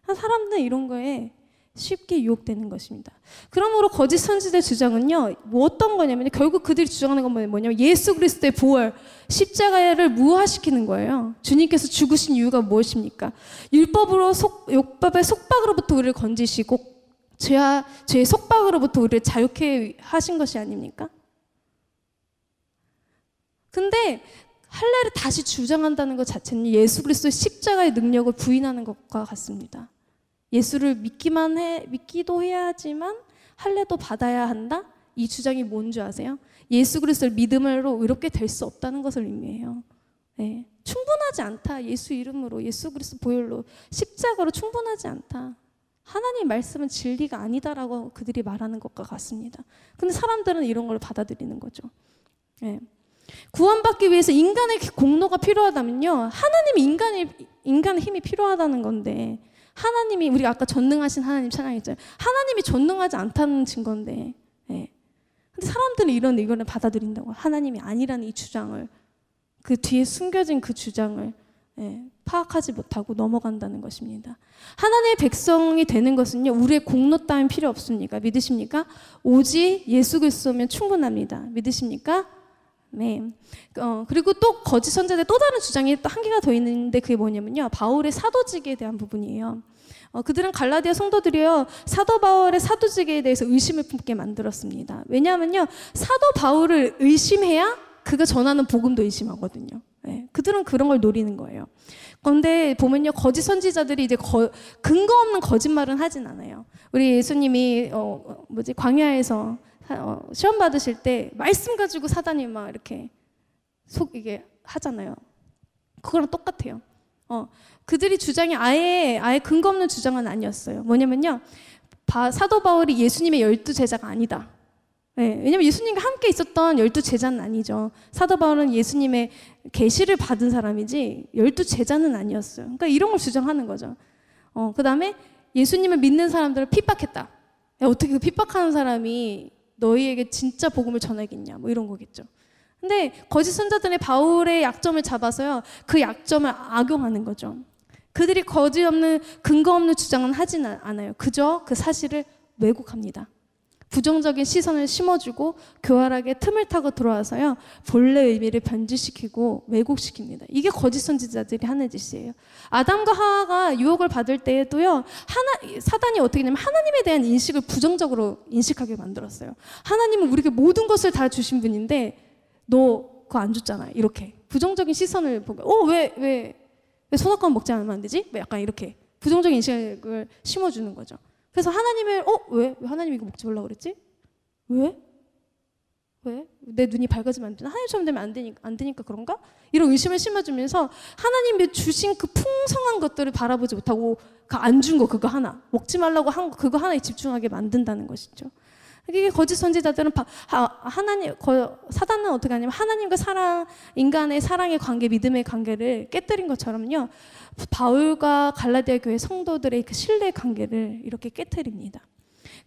사람들은 이런 거에 쉽게 유혹되는 것입니다. 그러므로 거짓 선지자의 주장은요, 뭐 어떤 거냐면 결국 그들이 주장하는 건 뭐냐면 예수 그리스도의 부활, 십자가를 무효화시키는 거예요. 주님께서 죽으신 이유가 무엇입니까? 율법의 속박으로부터 우리를 건지시고 죄의 속박으로부터 우리를 자유케 하신 것이 아닙니까? 근데 할례를 다시 주장한다는 것 자체는 예수 그리스도의 십자가의 능력을 부인하는 것과 같습니다. 예수를 믿기도 해야 하지만 할례도 받아야 한다? 이 주장이 뭔지 아세요? 예수 그리스도를 믿음으로 이렇게 될 수 없다는 것을 의미해요. 네. 충분하지 않다. 예수 이름으로, 예수 그리스도 보혈로, 십자가로 충분하지 않다. 하나님 말씀은 진리가 아니다라고 그들이 말하는 것과 같습니다. 근데 사람들은 이런 걸 받아들이는 거죠. 네. 구원받기 위해서 인간의 공로가 필요하다면요. 하나님이 인간의 힘이 필요하다는 건데 하나님이 우리가 아까 전능하신 하나님 찬양했잖아요. 하나님이 전능하지 않다는 증거인데 예. 근데 사람들은 이거를 받아들인다고 하나님이 아니라는 이 주장을 그 뒤에 숨겨진 그 주장을 예, 파악하지 못하고 넘어간다는 것입니다. 하나님의 백성이 되는 것은요. 우리의 공로 따윈 필요 없습니까? 믿으십니까? 오직 예수 그리스도면 충분합니다. 믿으십니까? 네. 그리고 또 거짓 선지자의 또 다른 주장이 또 한 개가 더 있는데 그게 뭐냐면요. 바울의 사도직에 대한 부분이에요. 그들은 갈라디아 성도들이요. 사도 바울의 사도직에 대해서 의심을 품게 만들었습니다. 왜냐하면요. 사도 바울을 의심해야 그가 전하는 복음도 의심하거든요. 네. 그들은 그런 걸 노리는 거예요. 그런데 보면요. 거짓 선지자들이 이제 근거 없는 거짓말은 하진 않아요. 우리 예수님이 광야에서 시험 받으실 때 말씀 가지고 사단이 막 이렇게 이게 하잖아요. 그거랑 똑같아요. 그들이 주장이 아예 근거 없는 주장은 아니었어요. 뭐냐면요. 사도 바울이 예수님의 12제자가 아니다. 네, 왜냐면 예수님과 함께 있었던 12제자는 아니죠. 사도 바울은 예수님의 계시를 받은 사람이지 12제자는 아니었어요. 그러니까 이런 걸 주장하는 거죠. 그 다음에 예수님을 믿는 사람들을 핍박했다. 야, 어떻게 그 핍박하는 사람이 너희에게 진짜 복음을 전하겠냐, 뭐 이런 거겠죠. 근데 거짓 선자들의 바울의 약점을 잡아서요, 그 약점을 악용하는 거죠. 그들이 거짓 없는 근거 없는 주장은 하지는 않아요. 그저 그 사실을 왜곡합니다. 부정적인 시선을 심어주고 교활하게 틈을 타고 들어와서요, 본래 의미를 변질시키고 왜곡시킵니다. 이게 거짓 선지자들이 하는 짓이에요. 아담과 하와가 유혹을 받을 때에도요, 사단이 어떻게 하냐면 하나님에 대한 인식을 부정적으로 인식하게 만들었어요. 하나님은 우리에게 모든 것을 다 주신 분인데 너 그거 안 줬잖아. 이렇게 부정적인 시선을 보고 왜 선악과만 먹지 않으면 안 되지? 약간 이렇게 부정적인 인식을 심어주는 거죠. 그래서 하나님을 왜 하나님 이거 먹지 말라고 그랬지? 왜? 내 눈이 밝아지면 안 되나? 하나님처럼 되면 안 되니까 그런가? 이런 의심을 심어주면서 하나님이 주신 그 풍성한 것들을 바라보지 못하고 안 준 거 그거 하나, 먹지 말라고 한 거 그거 하나에 집중하게 만든다는 것이죠. 이게 거짓 선지자들은 사단은 어떻게 하냐면 하나님과 인간의 사랑의 관계, 믿음의 관계를 깨뜨린 것처럼요, 바울과 갈라디아 교회 성도들의 그 신뢰 관계를 이렇게 깨뜨립니다.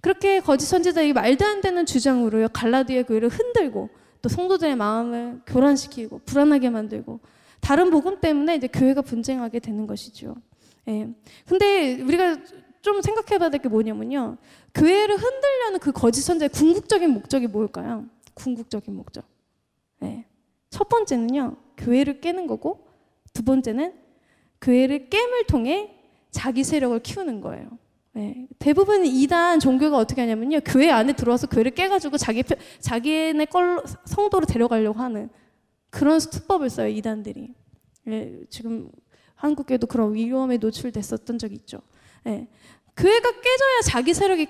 그렇게 거짓 선지자들이 말도 안 되는 주장으로요, 갈라디아 교회를 흔들고 또 성도들의 마음을 교란시키고 불안하게 만들고 다른 복음 때문에 이제 교회가 분쟁하게 되는 것이죠. 예. 근데 우리가 좀 생각해봐야 될 게 뭐냐면요, 교회를 흔들려는 그 거짓 선지자의 궁극적인 목적이 뭘까요? 궁극적인 목적. 네. 첫 번째는요, 교회를 깨는 거고, 두 번째는 교회를 깸을 통해 자기 세력을 키우는 거예요. 네. 대부분 이단 종교가 어떻게 하냐면요, 교회 안에 들어와서 교회를 깨가지고 자기네 성도로 데려가려고 하는 그런 수법을 써요, 이단들이. 네. 지금 한국에도 그런 위험에 노출됐었던 적이 있죠. 네. 교회가 깨져야 자기 세력이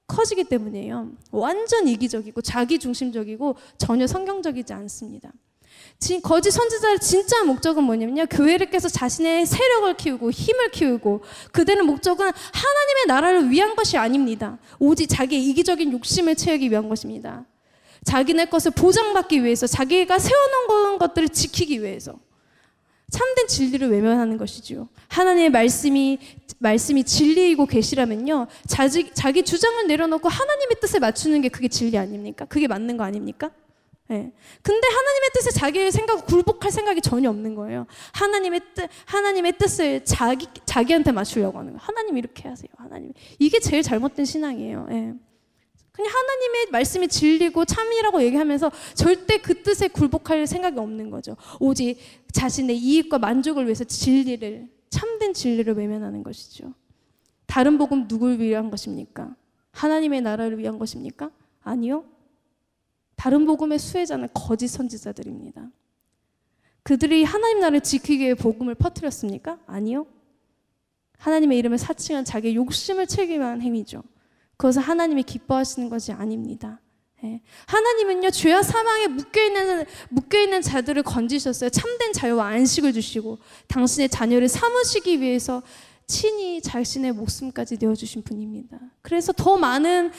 커지기 때문이에요. 완전 이기적이고 자기중심적이고 전혀 성경적이지 않습니다. 거짓 선지자의 진짜 목적은 뭐냐면요, 교회를 깨서 자신의 세력을 키우고 힘을 키우고, 그들의 목적은 하나님의 나라를 위한 것이 아닙니다. 오직 자기의 이기적인 욕심을 채우기 위한 것입니다. 자기네 것을 보장받기 위해서, 자기가 세워놓은 것들을 지키기 위해서 참된 진리를 외면하는 것이죠. 하나님의 말씀이 진리이고 계시라면요, 자기 주장을 내려놓고 하나님의 뜻에 맞추는 게 그게 진리 아닙니까? 그게 맞는 거 아닙니까? 네. 근데 하나님의 뜻에 자기의 생각을 굴복할 생각이 전혀 없는 거예요. 하나님의 뜻을 자기한테 맞추려고 하는 거예요. 하나님 이렇게 하세요. 하나님. 이게 제일 잘못된 신앙이에요. 네. 그냥 하나님의 말씀이 진리고 참이라고 얘기하면서 절대 그 뜻에 굴복할 생각이 없는 거죠. 오직 자신의 이익과 만족을 위해서 참된 진리를 외면하는 것이죠. 다른 복음 누굴 위한 것입니까? 하나님의 나라를 위한 것입니까? 아니요. 다른 복음의 수혜자는 거짓 선지자들입니다. 그들이 하나님 나라를 지키기 위해 복음을 퍼뜨렸습니까? 아니요. 하나님의 이름을 사칭한 자기의 욕심을 채우기 위한 행위죠. 그것은 하나님이 기뻐하시는 것이 아닙니다. 예. 하나님은요, 죄와 사망에 묶여있는 자들을 건지셨어요. 참된 자유와 안식을 주시고 당신의 자녀를 삼으시기 위해서 친히 자신의 목숨까지 내어주신 분입니다. 그래서 더 많은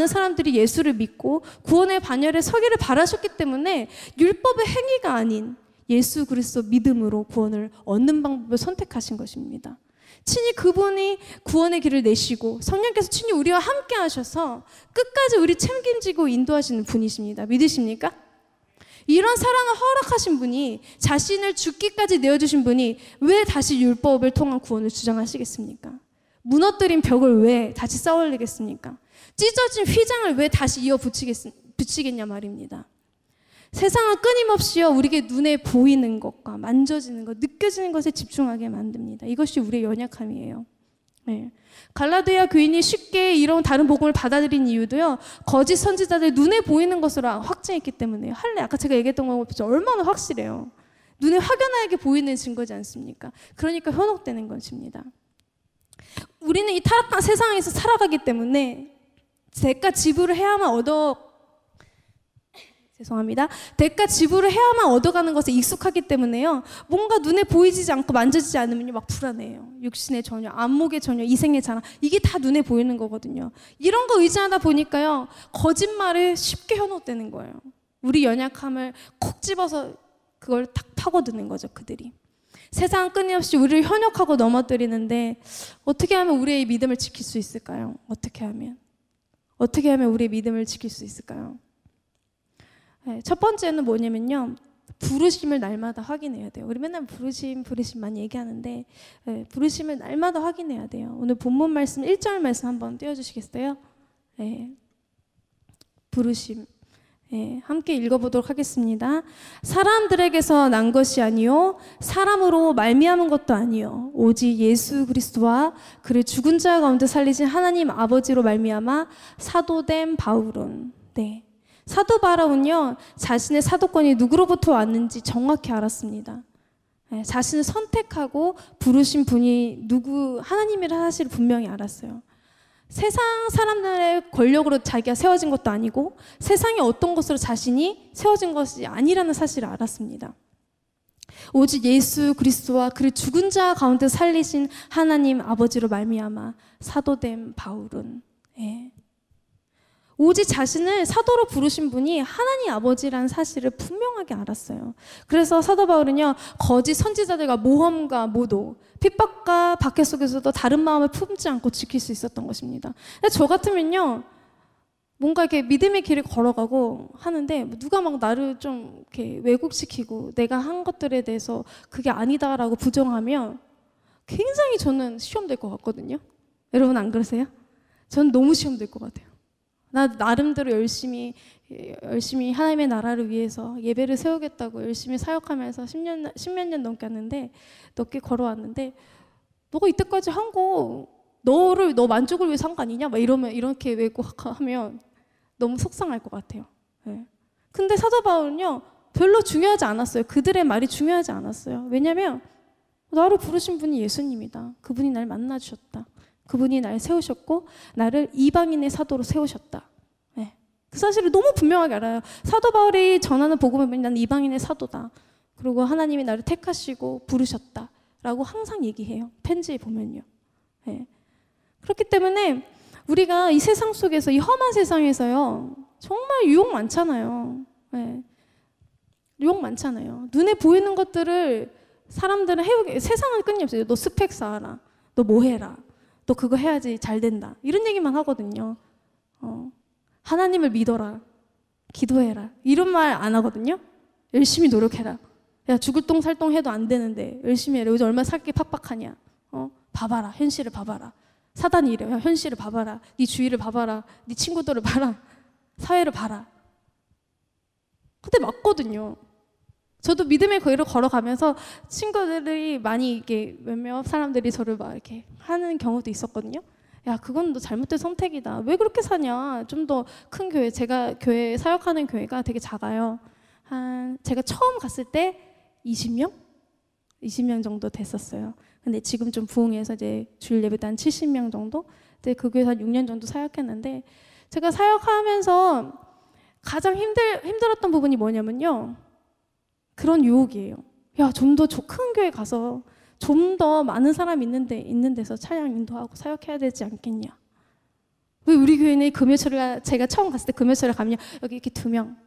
사람들이 예수를 믿고 구원의 반열에 서기를 바라셨기 때문에 율법의 행위가 아닌 예수 그리스도 믿음으로 구원을 얻는 방법을 선택하신 것입니다. 친히 그분이 구원의 길을 내시고 성령께서 친히 우리와 함께 하셔서 끝까지 우리 책임지고 인도하시는 분이십니다. 믿으십니까? 이런 사랑을 허락하신 분이, 자신을 죽기까지 내어주신 분이 왜 다시 율법을 통한 구원을 주장하시겠습니까? 무너뜨린 벽을 왜 다시 쌓아올리겠습니까? 찢어진 휘장을 왜 다시 이어 붙이겠냐 말입니다. 세상은 끊임없이요, 우리에게 눈에 보이는 것과 만져지는 것, 느껴지는 것에 집중하게 만듭니다. 이것이 우리의 연약함이에요. 네. 갈라디아 교인이 쉽게 이런 다른 복음을 받아들인 이유도요, 거짓 선지자들 눈에 보이는 것으로 확증했기 때문에요. 아까 제가 얘기했던 것보다 얼마나 확실해요. 눈에 확연하게 보이는 증거지 않습니까? 그러니까 현혹되는 것입니다. 우리는 이 타락한 세상에서 살아가기 때문에 대가 지불을 해야만 대가 지불을 해야만 얻어가는 것에 익숙하기 때문에요, 뭔가 눈에 보이지 않고 만져지지 않으면 막 불안해요. 육신의 전혀, 안목의 전혀, 이생의 자랑, 이게 다 눈에 보이는 거거든요. 이런 거 의지하다 보니까요, 거짓말에 쉽게 현혹되는 거예요. 우리 연약함을 콕 집어서 그걸 탁 파고드는 거죠, 그들이. 세상 끊임없이 우리를 현혹하고 넘어뜨리는데 어떻게 하면 우리의 믿음을 지킬 수 있을까요? 어떻게 하면 우리의 믿음을 지킬 수 있을까요? 네, 첫 번째는 뭐냐면요, 부르심을 날마다 확인해야 돼요. 우리 맨날 부르심 많이 얘기하는데 부르심을 날마다 확인해야 돼요. 오늘 본문 말씀 1절 말씀 한번 띄워주시겠어요? 부르심. 함께 읽어보도록 하겠습니다. 사람들에게서 난 것이 아니요 사람으로 말미암은 것도 아니요 오직 예수 그리스도와 그를 죽은 자 가운데 살리신 하나님 아버지로 말미암아 사도된 바울은. 사도 바울은요 자신의 사도권이 누구로부터 왔는지 정확히 알았습니다. 자신을 선택하고 부르신 분이 누구 하나님이라는 사실을 분명히 알았어요. 세상 사람들의 권력으로 자기가 세워진 것도 아니고 세상의 어떤 것으로 자신이 세워진 것이 아니라는 사실을 알았습니다. 오직 예수 그리스도와 그를 죽은 자 가운데 살리신 하나님 아버지로 말미암아 사도된 바울은. 오직 자신을 사도로 부르신 분이 하나님 아버지라는 사실을 분명하게 알았어요. 그래서 사도 바울은요 거짓 선지자들과 모험과 모독, 핍박과 박해 속에서도 다른 마음을 품지 않고 지킬 수 있었던 것입니다. 근데 저 같으면요 뭔가 이렇게 믿음의 길을 걸어가고 하는데 누가 막 나를 좀 이렇게 왜곡시키고 내가 한 것들에 대해서 그게 아니다라고 부정하면 굉장히 저는 시험될 것 같거든요. 여러분 안 그러세요? 저는 너무 시험될 것 같아요. 나 나름대로 열심히 하나님의 나라를 위해서 예배를 세우겠다고 열심히 사역하면서 10몇 년 넘게 걸어왔는데 너가 이때까지 한 거 너 만족을 위해서 한 거 아니냐? 막 이렇게 왜곡하면 너무 속상할 것 같아요. 근데 사도 바울은요 별로 중요하지 않았어요. 그들의 말이 중요하지 않았어요. 왜냐하면 나를 부르신 분이 예수님이다. 그분이 날 만나 주셨다. 그분이 날 세우셨고 나를 이방인의 사도로 세우셨다. 그 사실을 너무 분명하게 알아요. 사도 바울이 전하는 복음을 보면 나는 이방인의 사도다. 그리고 하나님이 나를 택하시고 부르셨다 라고 항상 얘기해요. 편지에 보면요. 그렇기 때문에 우리가 이 세상 속에서 이 험한 세상에서요 정말 유혹 많잖아요. 유혹 많잖아요. 눈에 보이는 것들을 사람들은 세상은 끊임없어요. 너 스펙 쌓아라. 너 뭐 해라. 너 그거 해야지 잘 된다. 이런 얘기만 하거든요. 하나님을 믿어라. 기도해라. 이런 말 안 하거든요. 열심히 노력해라. 야 죽을 똥 살 똥 해도 안 되는데 열심히 해라. 요즘 얼마나 살기 팍팍하냐. 봐봐라. 현실을 봐봐라. 사단이 이래요. 야, 현실을 봐봐라. 네 주위를 봐봐라. 네 친구들을 봐라. 사회를 봐라. 근데 맞거든요. 저도 믿음의 거리를 걸어가면서 친구들이 많이 이렇게 몇몇 사람들이 저를 막 이렇게 하는 경우도 있었거든요. 야, 그건 너 잘못된 선택이다. 왜 그렇게 사냐? 좀 더 큰 교회, 제가 교회 사역하는 교회가 되게 작아요. 제가 처음 갔을 때 20명 정도 됐었어요. 근데 지금 좀 부흥해서 이제 주일 예배도 한 70명 정도? 근데 그 교회에서 한 6년 정도 사역했는데 제가 사역하면서 가장 힘들었던 부분이 뭐냐면요. 그런 유혹이에요. 야, 좀 더 큰 교회 가서 좀 더 많은 사람 있는 데서 찬양 인도하고 사역해야 되지 않겠냐. 왜 우리 교회는 금요철에 제가 처음 갔을 때 금요철에 가면 여기 이렇게 2명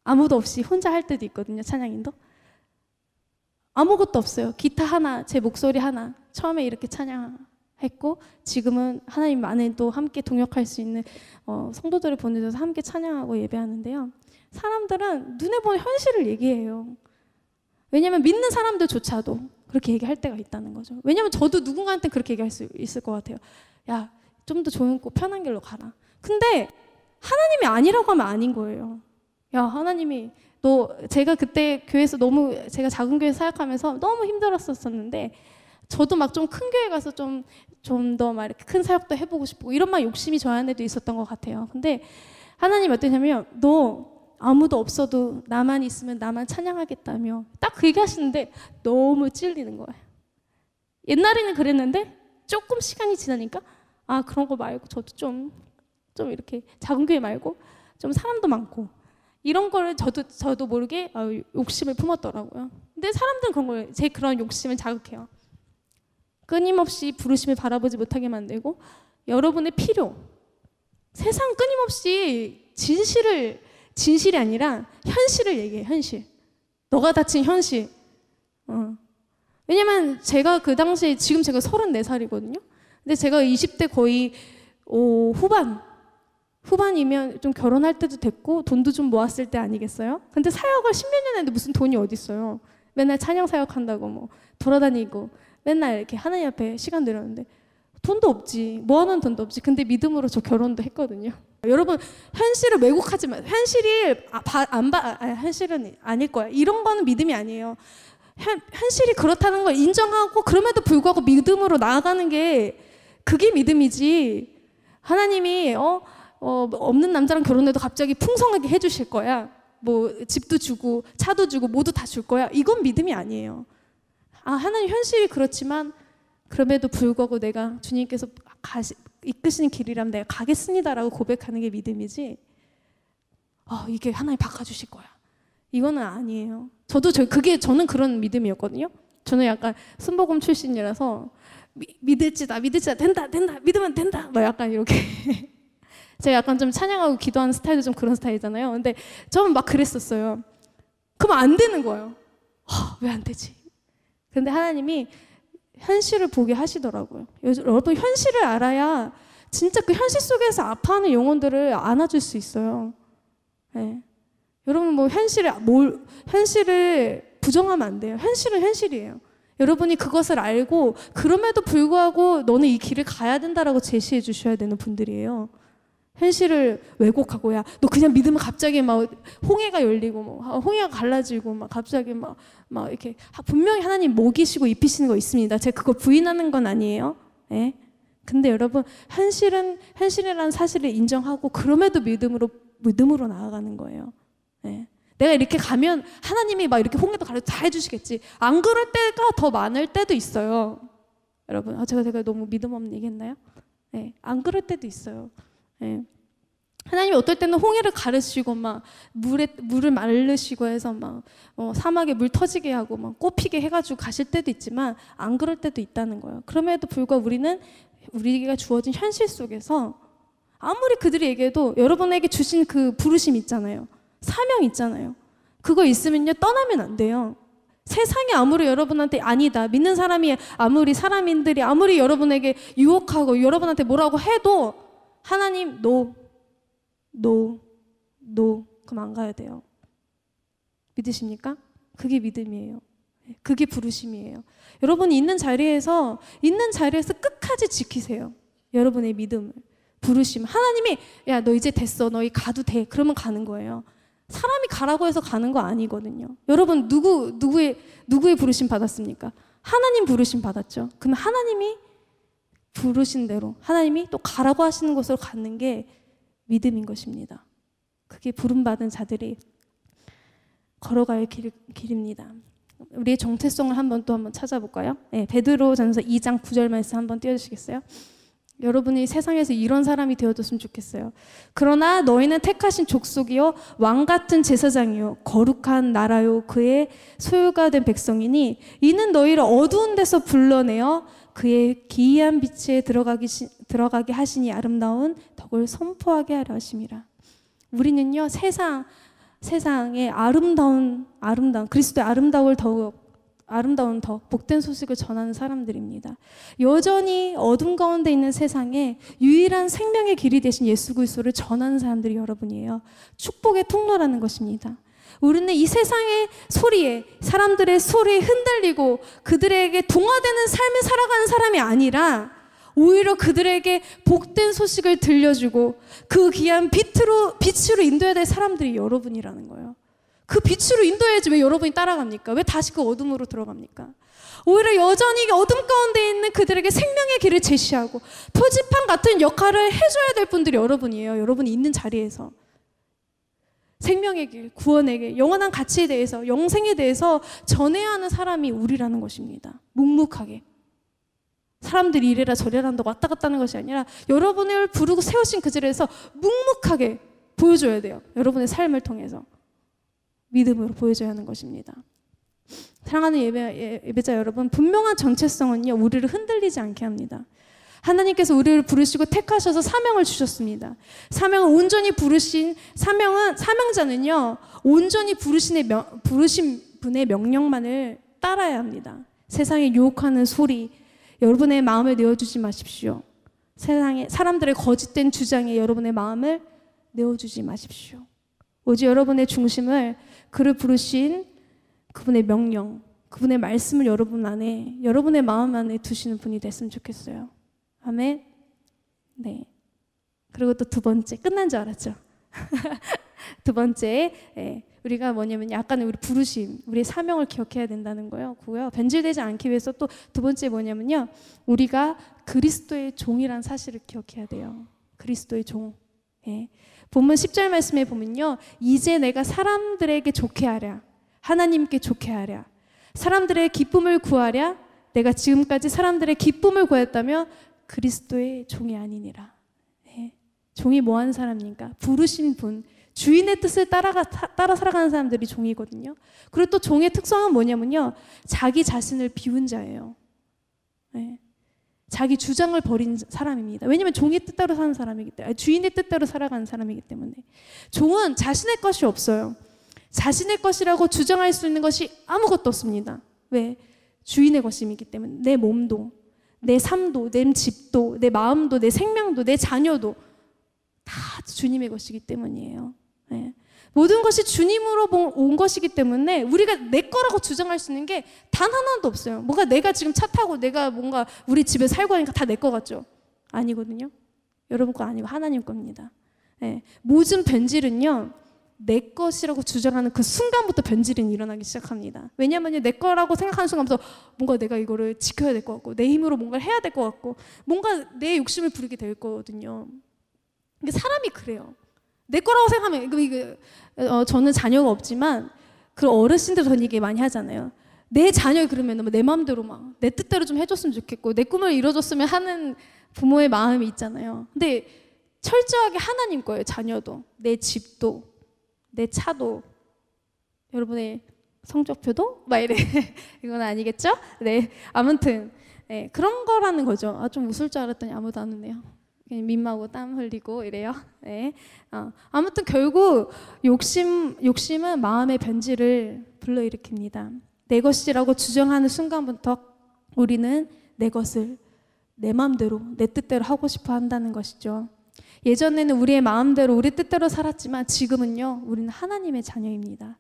아무도 없이 혼자 할 때도 있거든요. 찬양 인도. 아무것도 없어요. 기타 하나, 제 목소리 하나. 처음에 이렇게 찬양했고 지금은 하나님 안에 또 함께 동역할 수 있는 성도들을 보내줘서 함께 찬양하고 예배하는데요. 사람들은 눈에 보는 현실을 얘기해요. 왜냐하면 믿는 사람들조차도 그렇게 얘기할 때가 있다는 거죠. 왜냐하면 저도 누군가한테 그렇게 얘기할 수 있을 것 같아요. 야, 좀 더 조용고 편한 길로 가라. 근데 하나님이 아니라고 하면 아닌 거예요. 야, 하나님이 제가 그때 교회에서 제가 작은 교회 사역하면서 너무 힘들었었는데 저도 막 좀 큰 교회 가서 좀 더 막 이렇게 큰 사역도 해보고 싶고 이런 막 욕심이 저 안에도 있었던 것 같아요. 근데 하나님 어떠냐면 너 아무도 없어도 나만 있으면 나만 찬양하겠다며 딱 그 얘기 하시는데 너무 찔리는 거예요. 옛날에는 그랬는데 조금 시간이 지나니까 아 그런 거 말고 저도 좀 이렇게 작은 교회 말고 좀 사람도 많고 이런 거를 저도 모르게 욕심을 품었더라고요. 근데 사람들은 그런 거예요. 제 그런 욕심을 자극해요. 끊임없이 부르심을 바라보지 못하게 만들고 여러분의 필요 세상 끊임없이 진실이 아니라 현실을 얘기해. 현실. 너가 다친 현실. 왜냐면 제가 그 당시에 지금 제가 34살이거든요. 근데 제가 20대 거의 후반이면 좀 결혼할 때도 됐고 돈도 좀 모았을 때 아니겠어요? 근데 사역을 10몇 년 했는데 무슨 돈이 어디 있어요? 맨날 찬양 사역한다고 뭐 돌아다니고 맨날 이렇게 하나님 앞에 시간 내렸는데 돈도 없지. 모아놓은 돈도 없지. 근데 믿음으로 저 결혼도 했거든요. 여러분 현실을 왜곡하지 마세요. 현실은 아닐 거야. 이런 거는 믿음이 아니에요. 현실이 그렇다는 걸 인정하고 그럼에도 불구하고 믿음으로 나아가는 게 그게 믿음이지. 하나님이 없는 남자랑 결혼해도 갑자기 풍성하게 해주실 거야. 뭐 집도 주고 차도 주고 모두 다 줄 거야. 이건 믿음이 아니에요. 하나님 현실이 그렇지만 그럼에도 불구하고 내가 주님께서 이끄시는 길이라면 내가 가겠습니다라고 고백하는 게 믿음이지. 이게 하나님 바꿔주실 거야. 이거는 아니에요. 저는 그런 믿음이었거든요. 저는 약간 순복음 출신이라서 믿을지다 된다 믿으면 된다 막 약간 이렇게 제가 약간 좀 찬양하고 기도하는 스타일도 좀 그런 스타일이잖아요. 근데 저는 막 그랬었어요. 그럼 안 되는 거예요. 왜 안 되지? 근데 하나님이 현실을 보게 하시더라고요. 여러분 현실을 알아야 진짜 그 현실 속에서 아파하는 영혼들을 안아줄 수 있어요. 네. 여러분 뭐 현실을 부정하면 안 돼요. 현실은 현실이에요. 여러분이 그것을 알고 그럼에도 불구하고 너는 이 길을 가야 된다라고 제시해 주셔야 되는 분들이에요. 현실을 왜곡하고 너 그냥 믿으면 갑자기 막 홍해가 열리고 뭐 홍해가 갈라지고 막 갑자기 막 이렇게 분명히 하나님 먹이시고 입히시는 거 있습니다. 제가 그걸 부인하는 건 아니에요. 네? 근데 여러분 현실이라는 사실을 인정하고 그럼에도 믿음으로 나아가는 거예요. 네. 내가 이렇게 가면 하나님이 막 이렇게 홍해도 가려 다 해주시겠지. 안 그럴 때가 더 많을 때도 있어요. 여러분 제가 너무 믿음 없는 얘기했나요? 네. 안 그럴 때도 있어요. 네. 하나님이 어떨 때는 홍해를 가르시고 막 물을 마르시고 해서 막 사막에 물 터지게 하고 막 꽃피게 해가지고 가실 때도 있지만 안 그럴 때도 있다는 거예요. 그럼에도 불구하고 우리가 주어진 현실 속에서 아무리 그들이 얘기해도 여러분에게 주신 그 부르심 있잖아요. 사명 있잖아요. 그거 있으면요 떠나면 안 돼요. 세상이 아무리 여러분한테 아니다 믿는 사람이 사람인들이 아무리 여러분에게 유혹하고 여러분한테 뭐라고 해도 하나님 no 그럼 안 가야 돼요. 믿으십니까? 그게 믿음이에요. 그게 부르심이에요. 여러분이 있는 자리에서 끝까지 지키세요. 여러분의 믿음을, 부르심. 하나님이 너 이제 됐어, 너희 가도 돼. 그러면 가는 거예요. 사람이 가라고 해서 가는 거 아니거든요. 여러분 누구의 부르심 받았습니까? 하나님 부르심 받았죠. 그럼 하나님이 부르신 대로 하나님이 또 가라고 하시는 곳으로 가는 게 믿음인 것입니다. 그게 부름받은 자들이 걸어갈 길입니다. 우리의 정체성을 한번 찾아볼까요? 네, 베드로전서 2장 9절 말씀 한번 띄워주시겠어요? 여러분이 세상에서 이런 사람이 되어줬으면 좋겠어요. 그러나 너희는 택하신 족속이요 왕같은 제사장이요 거룩한 나라요 그의 소유가 된 백성이니 이는 너희를 어두운 데서 불러내어 그의 기이한 빛에 들어가게 하시니 아름다운 덕을 선포하게 하려 하심이라. 우리는요 세상의 아름다운 그리스도의 아름다운 덕 복된 소식을 전하는 사람들입니다. 여전히 어둠 가운데 있는 세상에 유일한 생명의 길이 되신 예수 그리스도를 전하는 사람들이 여러분이에요. 축복의 통로라는 것입니다. 우리는 이 세상의 소리에 사람들의 소리에 흔들리고 그들에게 동화되는 삶을 살아가는 사람이 아니라 오히려 그들에게 복된 소식을 들려주고 그 귀한 빛으로 인도해야 될 사람들이 여러분이라는 거예요. 그 빛으로 인도해야지 왜 여러분이 따라갑니까? 왜 다시 그 어둠으로 들어갑니까? 오히려 여전히 어둠 가운데 있는 그들에게 생명의 길을 제시하고 표지판 같은 역할을 해줘야 될 분들이 여러분이에요. 여러분이 있는 자리에서 생명의 길, 구원의 길, 영원한 가치에 대해서, 영생에 대해서 전해야 하는 사람이 우리라는 것입니다. 묵묵하게. 사람들이 이래라 저래라 한다고 왔다 갔다 하는 것이 아니라 여러분을 부르고 세우신 그 자리에서 묵묵하게 보여줘야 돼요. 여러분의 삶을 통해서. 믿음으로 보여줘야 하는 것입니다. 사랑하는 예배자 여러분, 분명한 정체성은요 우리를 흔들리지 않게 합니다. 하나님께서 우리를 부르시고 택하셔서 사명을 주셨습니다. 사명을 온전히 부르신 사명자는요 온전히 부르신 분의 명령만을 따라야 합니다. 세상에 유혹하는 소리, 여러분의 마음을 내어주지 마십시오. 세상에 사람들의 거짓된 주장에 여러분의 마음을 내어주지 마십시오. 오직 여러분의 중심을 그를 부르신 그분의 명령, 그분의 말씀을 여러분 안에, 여러분의 마음 안에 두시는 분이 됐으면 좋겠어요. 아멘. 네. 그리고 또 두 번째, 끝난 줄 알았죠? 두 번째, 우리가 뭐냐면 약간의 우리 부르심, 우리의 사명을 기억해야 된다는 거고요. 변질되지 않기 위해서 또 두 번째 뭐냐면요, 우리가 그리스도의 종이란 사실을 기억해야 돼요. 그리스도의 종. 본문 10절 말씀에 보면요, 이제 내가 사람들에게 좋게 하랴, 하나님께 좋게 하랴, 사람들의 기쁨을 구하랴. 내가 지금까지 사람들의 기쁨을 구했다며 그리스도의 종이 아니니라. 종이 뭐하는 사람입니까? 부르신 분, 주인의 뜻을 따라 살아가는 사람들이 종이거든요. 그리고 또 종의 특성은 뭐냐면요, 자기 자신을 비운 자예요. 자기 주장을 버린 사람입니다. 왜냐하면 종의 뜻대로 사는 사람이기 때문에, 주인의 뜻대로 살아가는 사람이기 때문에. 종은 자신의 것이 없어요. 자신의 것이라고 주장할 수 있는 것이 아무것도 없습니다. 왜? 주인의 것이기 때문에. 내 몸도, 내 삶도, 내 집도, 내 마음도, 내 생명도, 내 자녀도 다 주님의 것이기 때문이에요. 모든 것이 주님으로 온 것이기 때문에 우리가 내 거라고 주장할 수 있는 게 단 하나도 없어요. 뭔가 내가 지금 차 타고 내가 뭔가 우리 집에 살고 하니까 다 내 거 같죠? 아니거든요. 여러분 거 아니고 하나님 겁니다. 모든 변질은요, 내 것이라고 주장하는 그 순간부터 변질이 일어나기 시작합니다. 왜냐하면 내 거라고 생각하는 순간부터 뭔가 내가 이거를 지켜야 될 것 같고, 내 힘으로 뭔가를 해야 될 것 같고, 뭔가 내 욕심을 부리게 될 거거든요. 사람이 그래요. 내 거라고 생각하면, 저는 자녀가 없지만 그 어르신들 전 이게 많이 하잖아요. 내 자녀 그러면 내 마음대로 막 내 뜻대로 좀 해줬으면 좋겠고 내 꿈을 이뤄줬으면 하는 부모의 마음이 있잖아요. 근데 철저하게 하나님 거예요. 자녀도, 내 집도, 내 차도, 여러분의 성적표도 막 이래. 이건 아니겠죠? 네, 아무튼 그런 거라는 거죠. 좀 웃을 줄 알았더니 아무도 안 웃네요. 민망하고 땀 흘리고 이래요. 아무튼 결국 욕심은 마음의 변질을 불러일으킵니다. 내 것이라고 주장하는 순간부터 우리는 내 것을 내 마음대로, 내 뜻대로 하고 싶어 한다는 것이죠. 예전에는 우리의 마음대로, 우리 뜻대로 살았지만 지금은요, 우리는 하나님의 자녀입니다.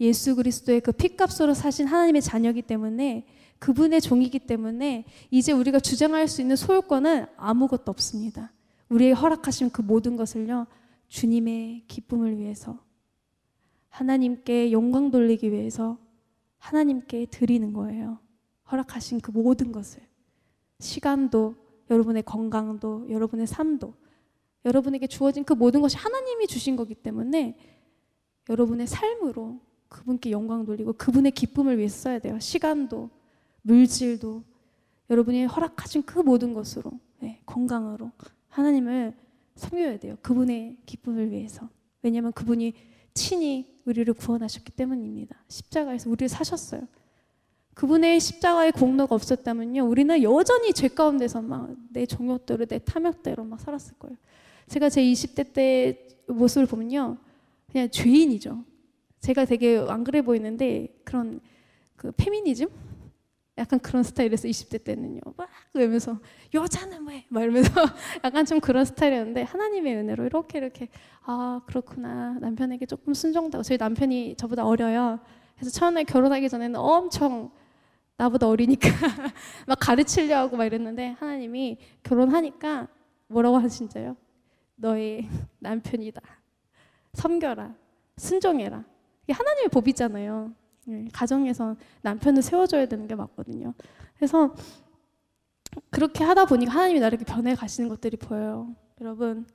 예수 그리스도의 그 피값으로 사신 하나님의 자녀이기 때문에, 그분의 종이기 때문에 이제 우리가 주장할 수 있는 소유권은 아무것도 없습니다. 우리의 허락하신 그 모든 것을요, 주님의 기쁨을 위해서, 하나님께 영광 돌리기 위해서 하나님께 드리는 거예요. 허락하신 그 모든 것을, 시간도, 여러분의 건강도, 여러분의 삶도, 여러분에게 주어진 그 모든 것이 하나님이 주신 거기 때문에 여러분의 삶으로 그분께 영광 돌리고 그분의 기쁨을 위해서 써야 돼요. 시간도, 물질도, 여러분이 허락하신 그 모든 것으로, 건강으로 하나님을 섬겨야 돼요. 그분의 기쁨을 위해서. 왜냐하면 그분이 친히 우리를 구원하셨기 때문입니다. 십자가에서 우리를 사셨어요. 그분의 십자가의 공로가 없었다면요, 우리는 여전히 죄 가운데서 막 내 정욕대로, 내 탐욕대로 막 살았을 거예요. 제가 제 20대 때 모습을 보면요, 그냥 죄인이죠. 제가 되게 안 그래 보이는데 그런 그 페미니즘? 약간 그런 스타일에서 20대 때는요, 막 이러면서 여자는 왜? 막 이러면서 약간 좀 그런 스타일이었는데, 하나님의 은혜로 이렇게 그렇구나, 남편에게 조금 순종하고, 저희 남편이 저보다 어려요. 그래서 처음에 결혼하기 전에는 엄청 나보다 어리니까 막 가르치려 하고 막 이랬는데, 하나님이 결혼하니까 뭐라고 하신대요? 너의 남편이다. 섬겨라. 순종해라. 이게 하나님의 법이잖아요. 가정에서 남편을 세워줘야 되는 게 맞거든요. 그래서 그렇게 하다 보니까 하나님이 나를 이렇게 변해 가시는 것들이 보여요. 여러분,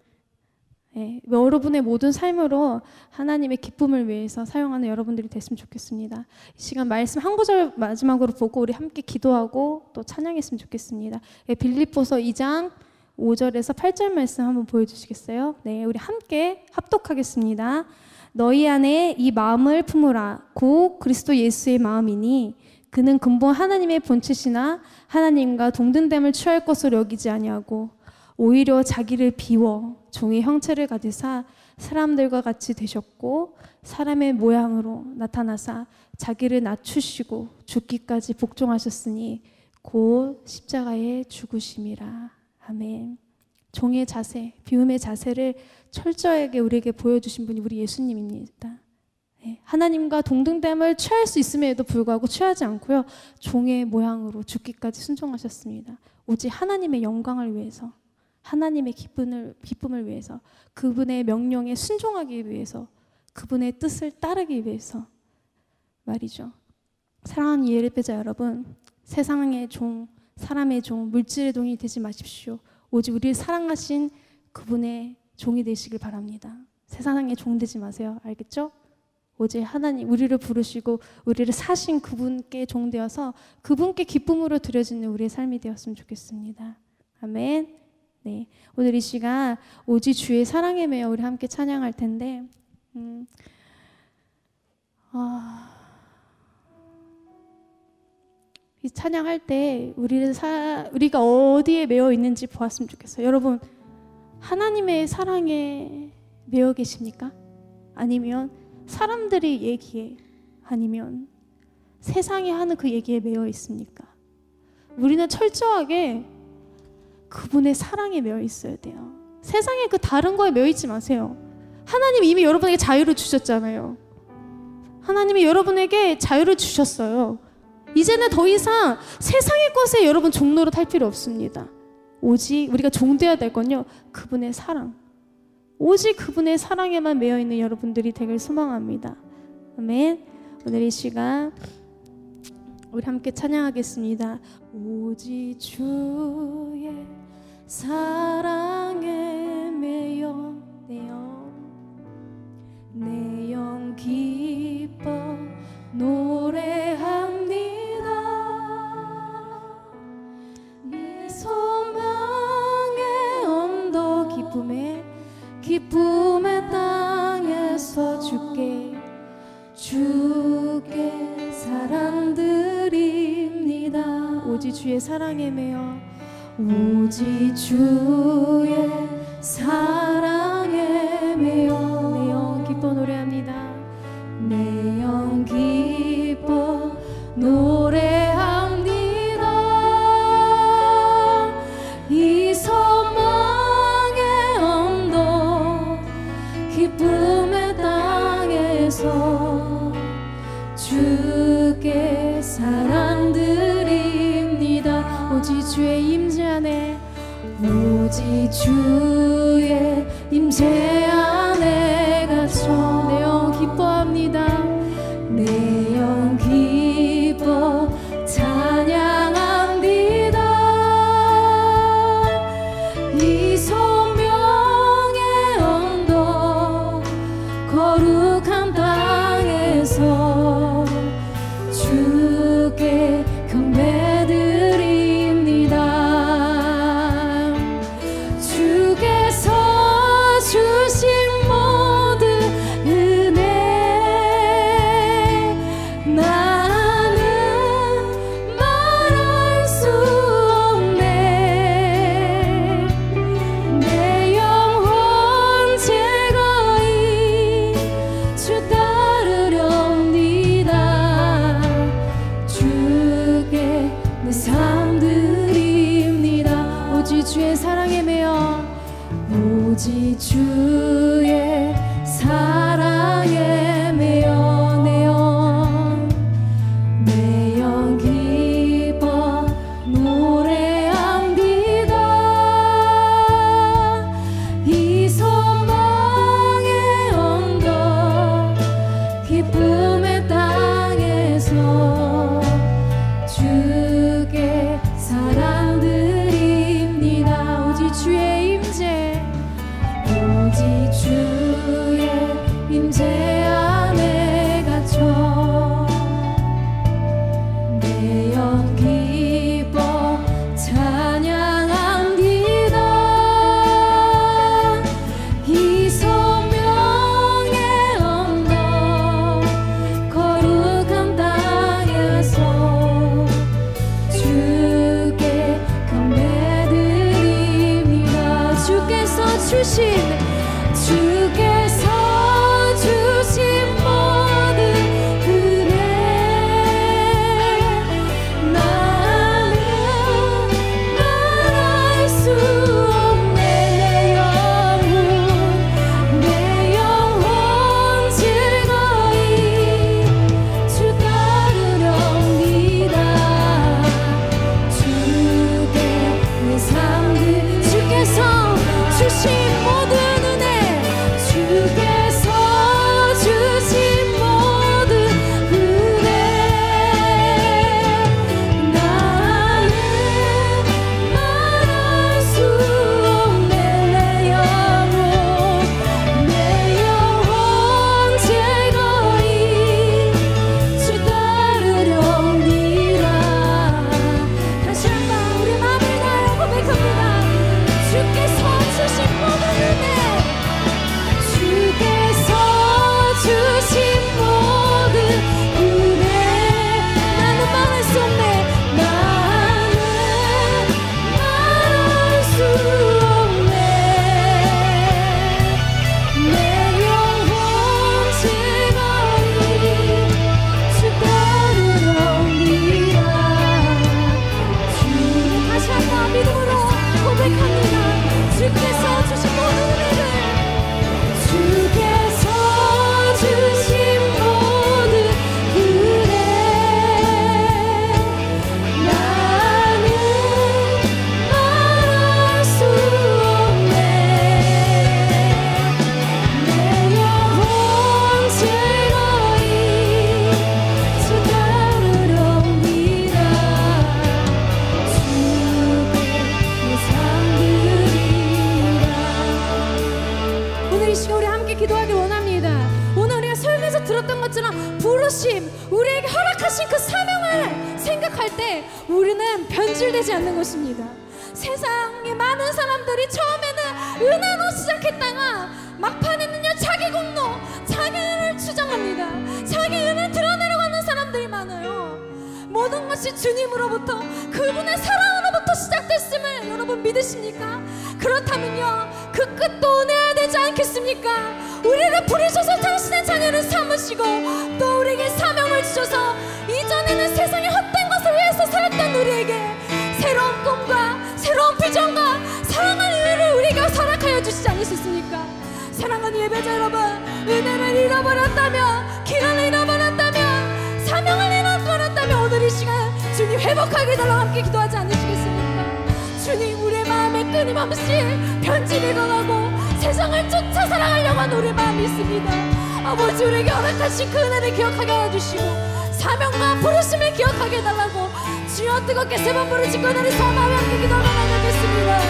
여러분의 모든 삶으로 하나님의 기쁨을 위해서 사용하는 여러분들이 됐으면 좋겠습니다. 이 시간 말씀 한 구절 마지막으로 보고 우리 함께 기도하고 또 찬양했으면 좋겠습니다. 빌립보서 2장 5절에서 8절 말씀 한번 보여주시겠어요? 네, 우리 함께 합독하겠습니다. 너희 안에 이 마음을 품으라. 곧 그리스도 예수의 마음이니 그는 근본 하나님의 본체시나 하나님과 동등됨을 취할 것으로 여기지 아니하고 오히려 자기를 비워 종의 형체를 가지사 사람들과 같이 되셨고 사람의 모양으로 나타나사 자기를 낮추시고 죽기까지 복종하셨으니 곧 십자가에 죽으심이라. 아멘. 종의 자세, 비움의 자세를 철저하게 우리에게 보여주신 분이 우리 예수님입니다. 하나님과 동등됨을 취할 수 있음에도 불구하고 취하지 않고요. 종의 모양으로 죽기까지 순종하셨습니다. 오직 하나님의 영광을 위해서, 하나님의 기쁨을 위해서, 그분의 명령에 순종하기 위해서, 그분의 뜻을 따르기 위해서 말이죠. 사랑하는 예배자 여러분, 세상의 종, 사람의 종, 물질의 종이 되지 마십시오. 오직 우리를 사랑하신 그분의 종이 되시길 바랍니다. 세상의 종 되지 마세요. 알겠죠? 오직 하나님, 우리를 부르시고 우리를 사신 그분께 종되어서 그분께 기쁨으로 드려지는 우리의 삶이 되었으면 좋겠습니다. 아멘. 네, 오늘 이 시간 오직 주의 사랑에 매여 우리 함께 찬양할 텐데 이 찬양할 때 우리가 어디에 매여 있는지 보았으면 좋겠어요. 여러분, 하나님의 사랑에 매여 계십니까? 아니면 사람들의 얘기에, 아니면 세상이 하는 그 얘기에 매여 있습니까? 우리는 철저하게 그분의 사랑에 매여 있어야 돼요. 세상에 그 다른 거에 매여 있지 마세요. 하나님이 이미 여러분에게 자유를 주셨잖아요. 하나님이 여러분에게 자유를 주셨어요. 이제는 더 이상 세상의 것에 여러분 종로로 탈 필요 없습니다. 오직 우리가 종되어야 될 건요, 그분의 사랑, 오직 그분의 사랑에만 매여있는 여러분들이 되길 소망합니다. 아멘. 오늘 이 시간 우리 함께 찬양하겠습니다. 오직 주의 사랑에 매여 내 영 기뻐 노래합니다. 이 소망의 언덕, 기쁨의 땅에서 주께 사랑드립니다. 오직 주의 사랑에 매여, 오직 주의 사랑에 매여 내 영 기뻐 노래합니다. 내 영 기뻐 노래합니다. 이 소망의 언덕, 기쁨의 땅에서 주께 사랑드립니다. 오직 주의 임재 안에, 오직 주의 임재 안에 갇혀 내 영 기뻐합니다. 내 영 기뻐 찬양합니다. 이 소명의 언덕, 거룩한 땅에서 주께 경배드립니다. 주께서 주신 시간 우리 함께 기도하길 원합니다. 오늘 우리가 설교에서 들었던 것처럼 부르심, 우리에게 허락하신 그 사명을 생각할 때 우리는 변질되지 않는 것입니다. 세상에 많은 사람들이 처음에는 은혜로 시작했다가 막판에는요 자기 공로, 자기 은혜를 주장합니다. 자기 은혜를 드러내려고 하는 사람들이 많아요. 모든 것이 주님으로부터, 그분의 사랑으로부터 시작됐음을 여러분 믿으십니까? 그렇다면요 그 끝도 은혜야 되지 않겠습니까? 우리를 부르셔서 당신의 자녀를 삼으시고 또 우리에게 사명을 주셔서 이전에는 세상의 헛된 것을 위해서 살았던 우리에게 새로운 꿈과 새로운 비전과 사랑하는 은혜를 우리에게 허락하여 주시지 않으셨습니까? 사랑하는 예배자 여러분, 은혜를 잃어버렸다면, 기회를 잃어버렸다면, 사명을 잃어버렸다면 오늘 이 시간 주님 회복하게 해달라고 함께 기도하지 않으시겠습니까? 주님, 우리의 마음에 끊임없이 변질이 일어나고 세상을 쫓아 살아가려고 하는 우리의 마음이 있습니다. 아버지, 우리에게 허락하신 그 은혜를 기억하게 해주시고 사명과 부르심을 기억하게 해달라고 주여 뜨겁게 세 번 부르짖고 은혜를 소망하며 함께 기도하며 나가겠습니다.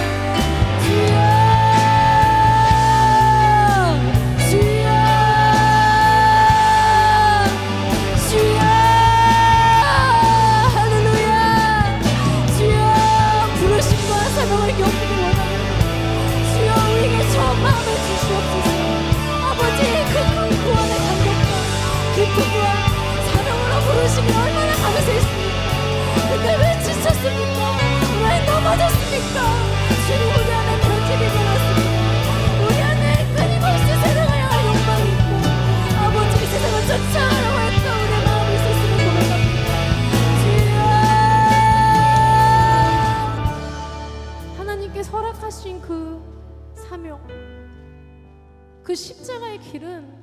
주여, 사명을 겪기를 원합니다. 주여, 우리에게 저 마음을 주시옵소서. 아버지, 그 구원의 감격과 기쁨과 사명으로 부르심이 얼마나 감사했습니까? 근데 왜 지쳤습니까? 왜 넘어졌습니까? 주님, 우리 안에 변질이 일어났습니다. 우리 안에 끊임없이 세상을 향할 욕망이 있고 아버지, 세상을 쫓아가려고 했던 우리의 마음이 있었음을 고백합니다. 하나님께서 허락하신 그 사명, 그 십자가의 길은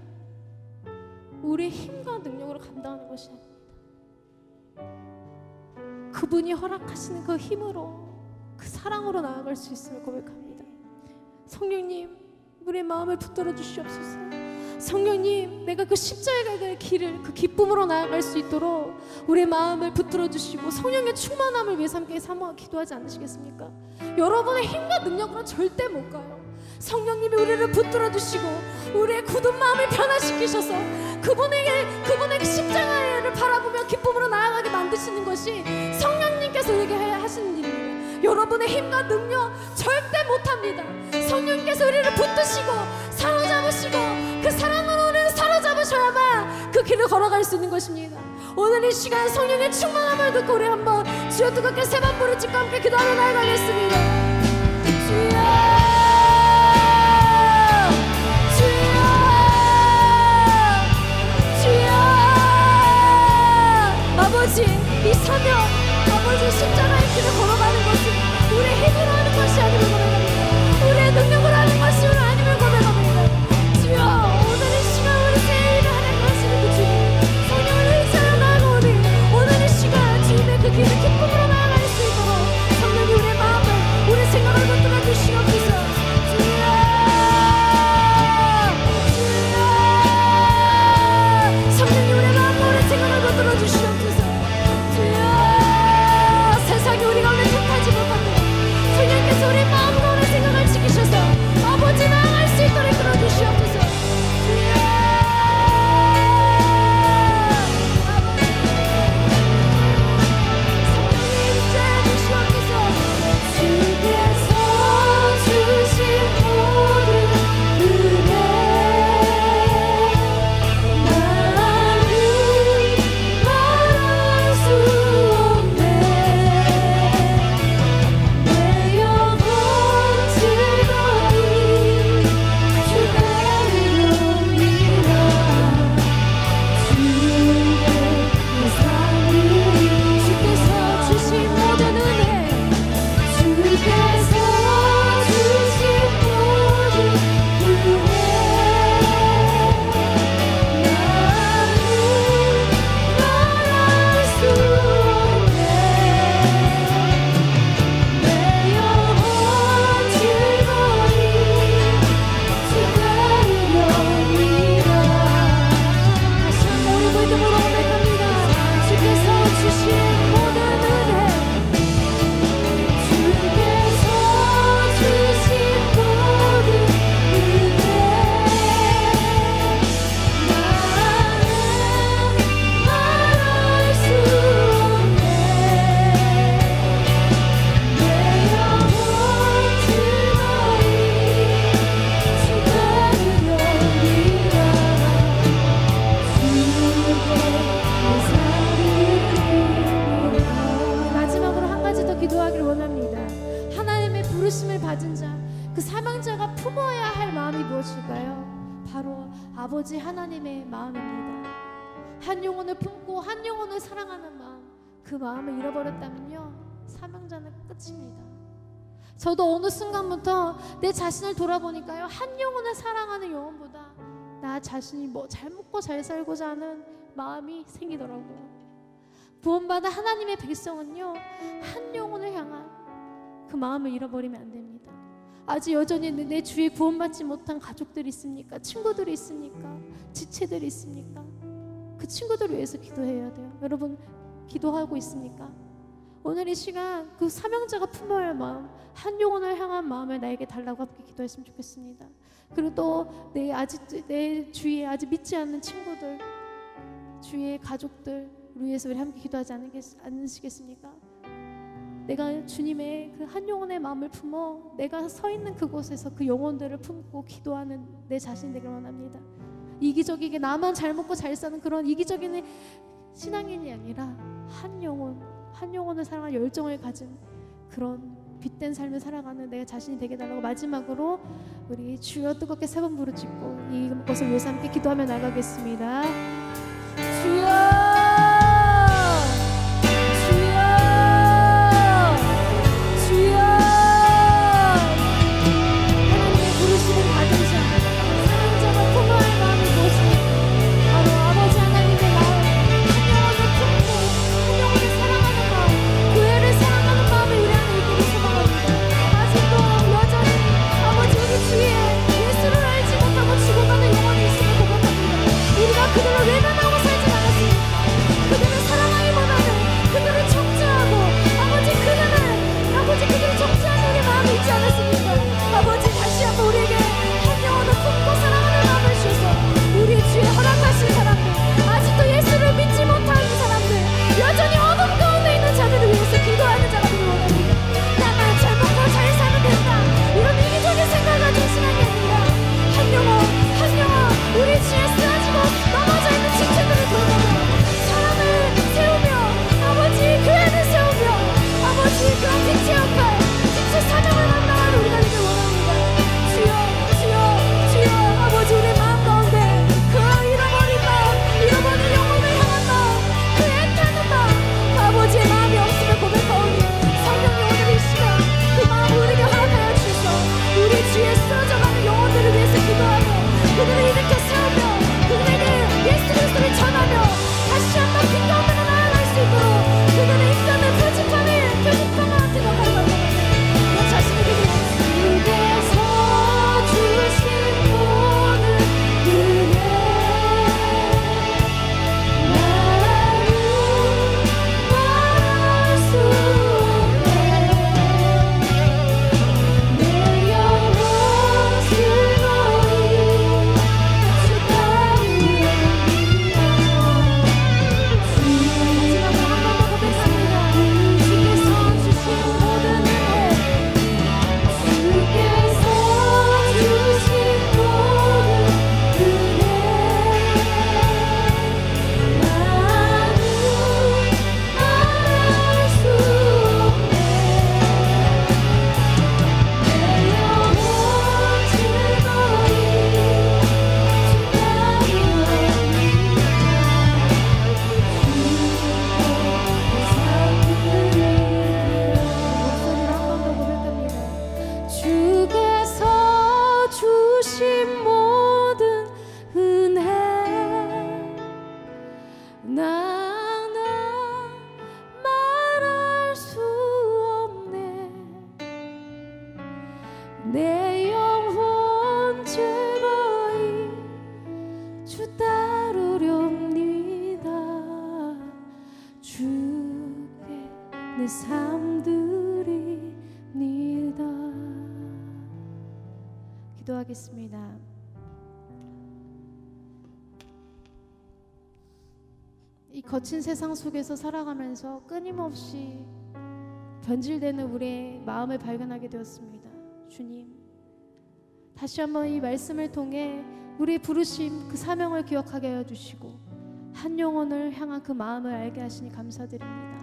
우리의 힘과 능력으로 감당하는 것이 아닙니다. 그분이 허락하시는 그 힘으로, 그 사랑으로 나아갈 수 있음을 고백합니다. 성령님, 우리의 마음을 붙들어 주시옵소서. 성령님, 내가 그 십자가의 길을, 그 기쁨으로 나아갈 수 있도록 우리의 마음을 붙들어 주시고 성령의 충만함을 위해서 함께 사모하고 기도하지 않으시겠습니까? 여러분의 힘과 능력으로는 절대 못 가요. 성령님이 우리를 붙들어 주시고 우리의 굳은 마음을 변화시키셔서 그분의 십자가를 바라보며 기쁨으로 나아가게 만드시는 것이 성령님께서 우리에게 하시는 일입니다. 여러분의 힘과 능력 절대 못합니다. 성령님께서 우리를 붙드시고 사로잡으시고 그 사랑으로 우리를 사로잡으셔야만 그 길을 걸어갈 수 있는 것입니다. 오늘 이 시간 성령의 충만함을 듣고 우리 한번 주여 뜨겁게 세 번 부르짖고 함께 기도하러 나아가겠습니다. 주여, 아버지, 이 사명, 아버지 십자가의 길을 걸어가는 것은 우리의 힘으로 하는 것이 아님을 고백합니다. 우리의 능력으로 하는 것이 아님을 고백합니다. 주여, 오늘 이 시간 우리 새 일을 하나님 하시는 그 주님, 성령을 의지하여 나아가오니 오늘 이 시간 주님의 그 길을 기쁨으로 나아갈 수 있도록 성령이 우리의 마음을, 우리의 생각을 붙들어 주시옵소서. 아버지 하나님의 마음입니다. 한 영혼을 품고 한 영혼을 사랑하는 마음, 그 마음을 잃어버렸다면요, 사명자는 끝입니다. 저도 어느 순간부터 내 자신을 돌아보니까요, 한 영혼을 사랑하는 영혼보다 나 자신이 뭐 잘 먹고 잘 살고자 하는 마음이 생기더라고요. 구원받은 하나님의 백성은요, 한 영혼을 향한 그 마음을 잃어버리면 안 됩니다. 아직 여전히 내 주위에 구원받지 못한 가족들이 있습니까? 친구들이 있습니까? 지체들이 있습니까? 그 친구들을 위해서 기도해야 돼요. 여러분 기도하고 있습니까? 오늘 이 시간 그 사명자가 품어야 할 마음, 한 영혼을 향한 마음을 나에게 달라고 함께 기도했으면 좋겠습니다. 그리고 또 내 주위에 아직 믿지 않는 친구들, 주위의 가족들 위해서 우리 함께 기도하지 않으시겠습니까? 내가 주님의 그 한 영혼의 마음을 품어 내가 서 있는 그곳에서 그 영혼들을 품고 기도하는 내 자신 되길 원합니다. 이기적이게 나만 잘 먹고 잘 사는 그런 이기적인 신앙인이 아니라 한 영혼을 사랑하는 열정을 가진 그런 빛된 삶을 살아가는 내가 자신이 되게 달라고, 마지막으로 우리 주여 뜨겁게 3번 부르짖고 이것을 위해서 함께 기도하며 나가겠습니다. 주여, 그들을 외면하고 살지 않았습니다. 그들을 사랑하기보다는 그들을 정죄하고 아버지 그들을 정죄하는 우리 마음이 있지 않았습니까? 아버지 다시 한번 우리에게 한 영혼을 품고 사랑하는 마음을 주셔서 우리의 주에 허락하신 사람들, 아직도 예수를 믿지 못하는 사람들, 여전히 어둠 가운데 있는 자들을 위해서 기도하는 자들을 원합니다. 나만 잘 먹고 잘 사면 된다, 이런 이기적인 생각을 가진 신앙이 아니라 한 영혼 우리 주에 쓰러지고 넘어져 있는 지체들을 돌보며 사람을 세우며 아버지 교회를 세우며 아버지 그런 지체 역할, 지체 사명을 감당하는 우리가 되길 원합니다. 주여 아버지 우리 마음 가운데 그 잃어버린 영혼을 향한 마음, 그 애타는 마음, 아버지의 마음이 없음을 고백하오니 성령이 오늘 이 시간 그 마음을 우리에게 허락하여 주셔서 우리 주에 쓰러져가는 영혼들을 위해서 기도하며 그들을 일으켜 세우며 그들에게 예수 그리스도를 전하며 다시 한번 빛 가운데로 나아갈 수 있도록 그들의 인생을 표지판을 같은 역할을 맡아가며 내 자신에게 주께서 주신 모든 은혜 나는 말할 수 없네. 내 영혼 즐거이 내 삶 드립니다. 기도하겠습니다. 이 거친 세상 속에서 살아가면서 끊임없이 변질되는 우리의 마음을 발견하게 되었습니다. 주님, 다시 한번 이 말씀을 통해 우리의 부르심, 그 사명을 기억하게 하여 주시고 한 영혼을 향한 그 마음을 알게 하시니 감사드립니다.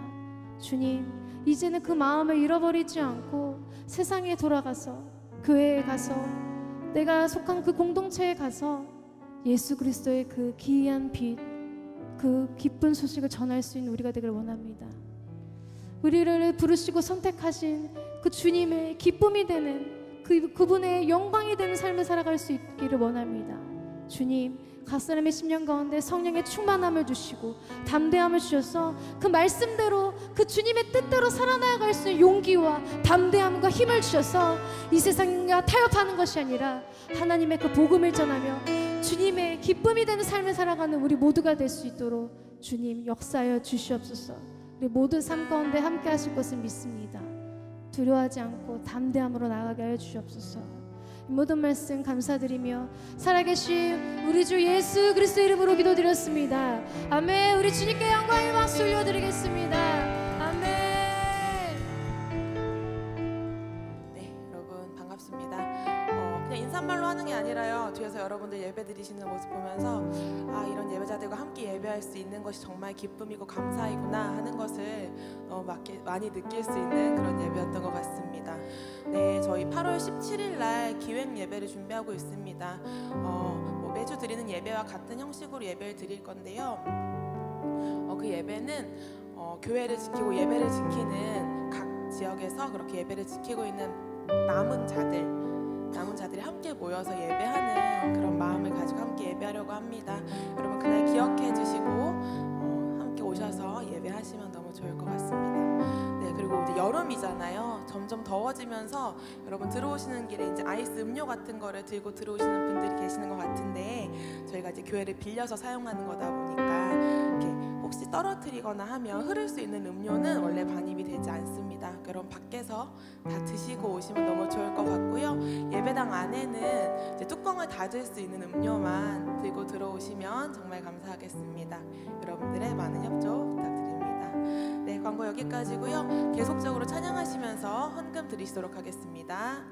주님, 이제는 그 마음을 잃어버리지 않고 세상에 돌아가서 교회에 가서 내가 속한 그 공동체에 가서 예수 그리스도의 그 기이한 빛, 그 기쁜 소식을 전할 수 있는 우리가 되기를 원합니다. 우리를 부르시고 선택하신 그 주님의 기쁨이 되는 그분의 영광이 되는 삶을 살아갈 수 있기를 원합니다. 주님, 각 사람의 심령 가운데 성령의 충만함을 주시고 담대함을 주셔서 그 말씀대로 그 주님의 뜻대로 살아나갈 수 있는 용기와 담대함과 힘을 주셔서 이 세상과 타협하는 것이 아니라 하나님의 그 복음을 전하며 주님의 기쁨이 되는 삶을 살아가는 우리 모두가 될 수 있도록 주님 역사하여 주시옵소서. 우리 모든 삶 가운데 함께 하실 것을 믿습니다. 두려워하지 않고 담대함으로 나아가게 하여 주시옵소서. 모든 말씀 감사드리며 살아계신 우리 주 예수 그리스도의 이름으로 기도드렸습니다. 아멘. 우리 주님께 영광의 박수 올려드리겠습니다. 아멘. 네, 여러분 반갑습니다. 그냥 인사말로 하는 게 아니라요, 뒤에서 여러분들 예배 드리시는 모습 보면서 아, 이런 예배자들과 함께 예배할 수 있는 것이 정말 기쁨이고 감사이구나 하는 것을 많이 느낄 수 있는 그런 예배였던 것 같습니다. 네, 저희 8월 17일 날 기획 예배를 준비하고 있습니다. 매주 드리는 예배와 같은 형식으로 예배를 드릴 건데요. 그 예배는 교회를 지키고 예배를 지키는 각 지역에서 그렇게 예배를 지키고 있는 남은 자들이 함께 모여서 예배하는 그런 마음을 가지고 함께 예배하려고 합니다. 여러분 그날 기억해 주시고 함께 오셔서 예배하시면 너무 좋을 것 같습니다. 네, 그리고 이제 여름이잖아요. 점점 더워지면서 여러분 들어오시는 길에 이제 아이스 음료 같은 거를 들고 들어오시는 분들이 계시는 것 같은데, 저희가 이제 교회를 빌려서 사용하는 거다 보니까 이렇게 혹시 떨어뜨리거나 하면 흐를 수 있는 음료는 원래 반입이 되지 않습니다. 그럼 밖에서 다 드시고 오시면 너무 좋을 것 같고요. 예배당 안에는 이제 뚜껑을 닫을 수 있는 음료만 들고 들어오시면 정말 감사하겠습니다. 여러분들의 많은 협조 부탁드립니다. 네, 광고 여기까지고요. 계속적으로 찬양하시면서 헌금 드리시도록 하겠습니다.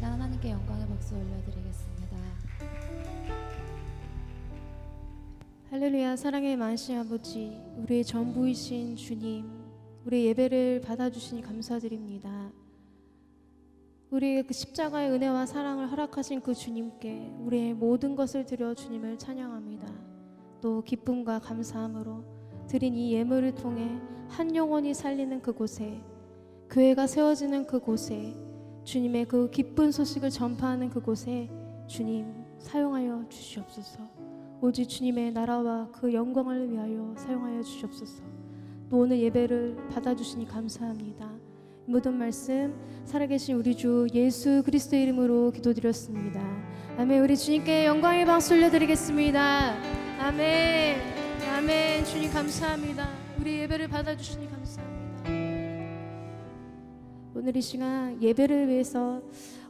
시간 하나님께 영광의 박수 올려드리겠습니다. 할렐루야. 사랑의 만신 아버지, 우리의 전부이신 주님, 우리의 예배를 받아주시니 감사드립니다. 우리의 그 십자가의 은혜와 사랑을 허락하신 그 주님께 우리의 모든 것을 드려 주님을 찬양합니다. 또 기쁨과 감사함으로 드린 이 예물을 통해 한 영혼이 살리는 그곳에, 교회가 세워지는 그곳에, 주님의 그 기쁜 소식을 전파하는 그곳에 주님 사용하여 주시옵소서. 오직 주님의 나라와 그 영광을 위하여 사용하여 주시옵소서. 또 오늘 예배를 받아주시니 감사합니다. 모든 말씀 살아계신 우리 주 예수 그리스도의 이름으로 기도드렸습니다. 아멘. 우리 주님께 영광의 박수 올려드리겠습니다. 아멘. 아멘. 주님 감사합니다. 우리 예배를 받아주시니 감사합니다. 오늘 이 시간 예배를 위해서,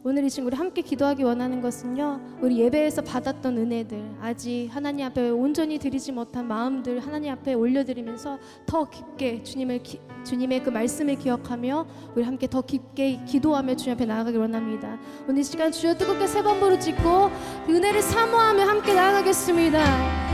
오늘 이 시간 우리 함께 기도하기 원하는 것은요, 우리 예배에서 받았던 은혜들, 아직 하나님 앞에 온전히 드리지 못한 마음들 하나님 앞에 올려드리면서 더 깊게 주님의 그 말씀을 기억하며 우리 함께 더 깊게 기도하며 주님 앞에 나아가기 원합니다. 오늘 이 시간 주여 뜨겁게 세 번 부르짖고 그 은혜를 사모하며 함께 나아가겠습니다.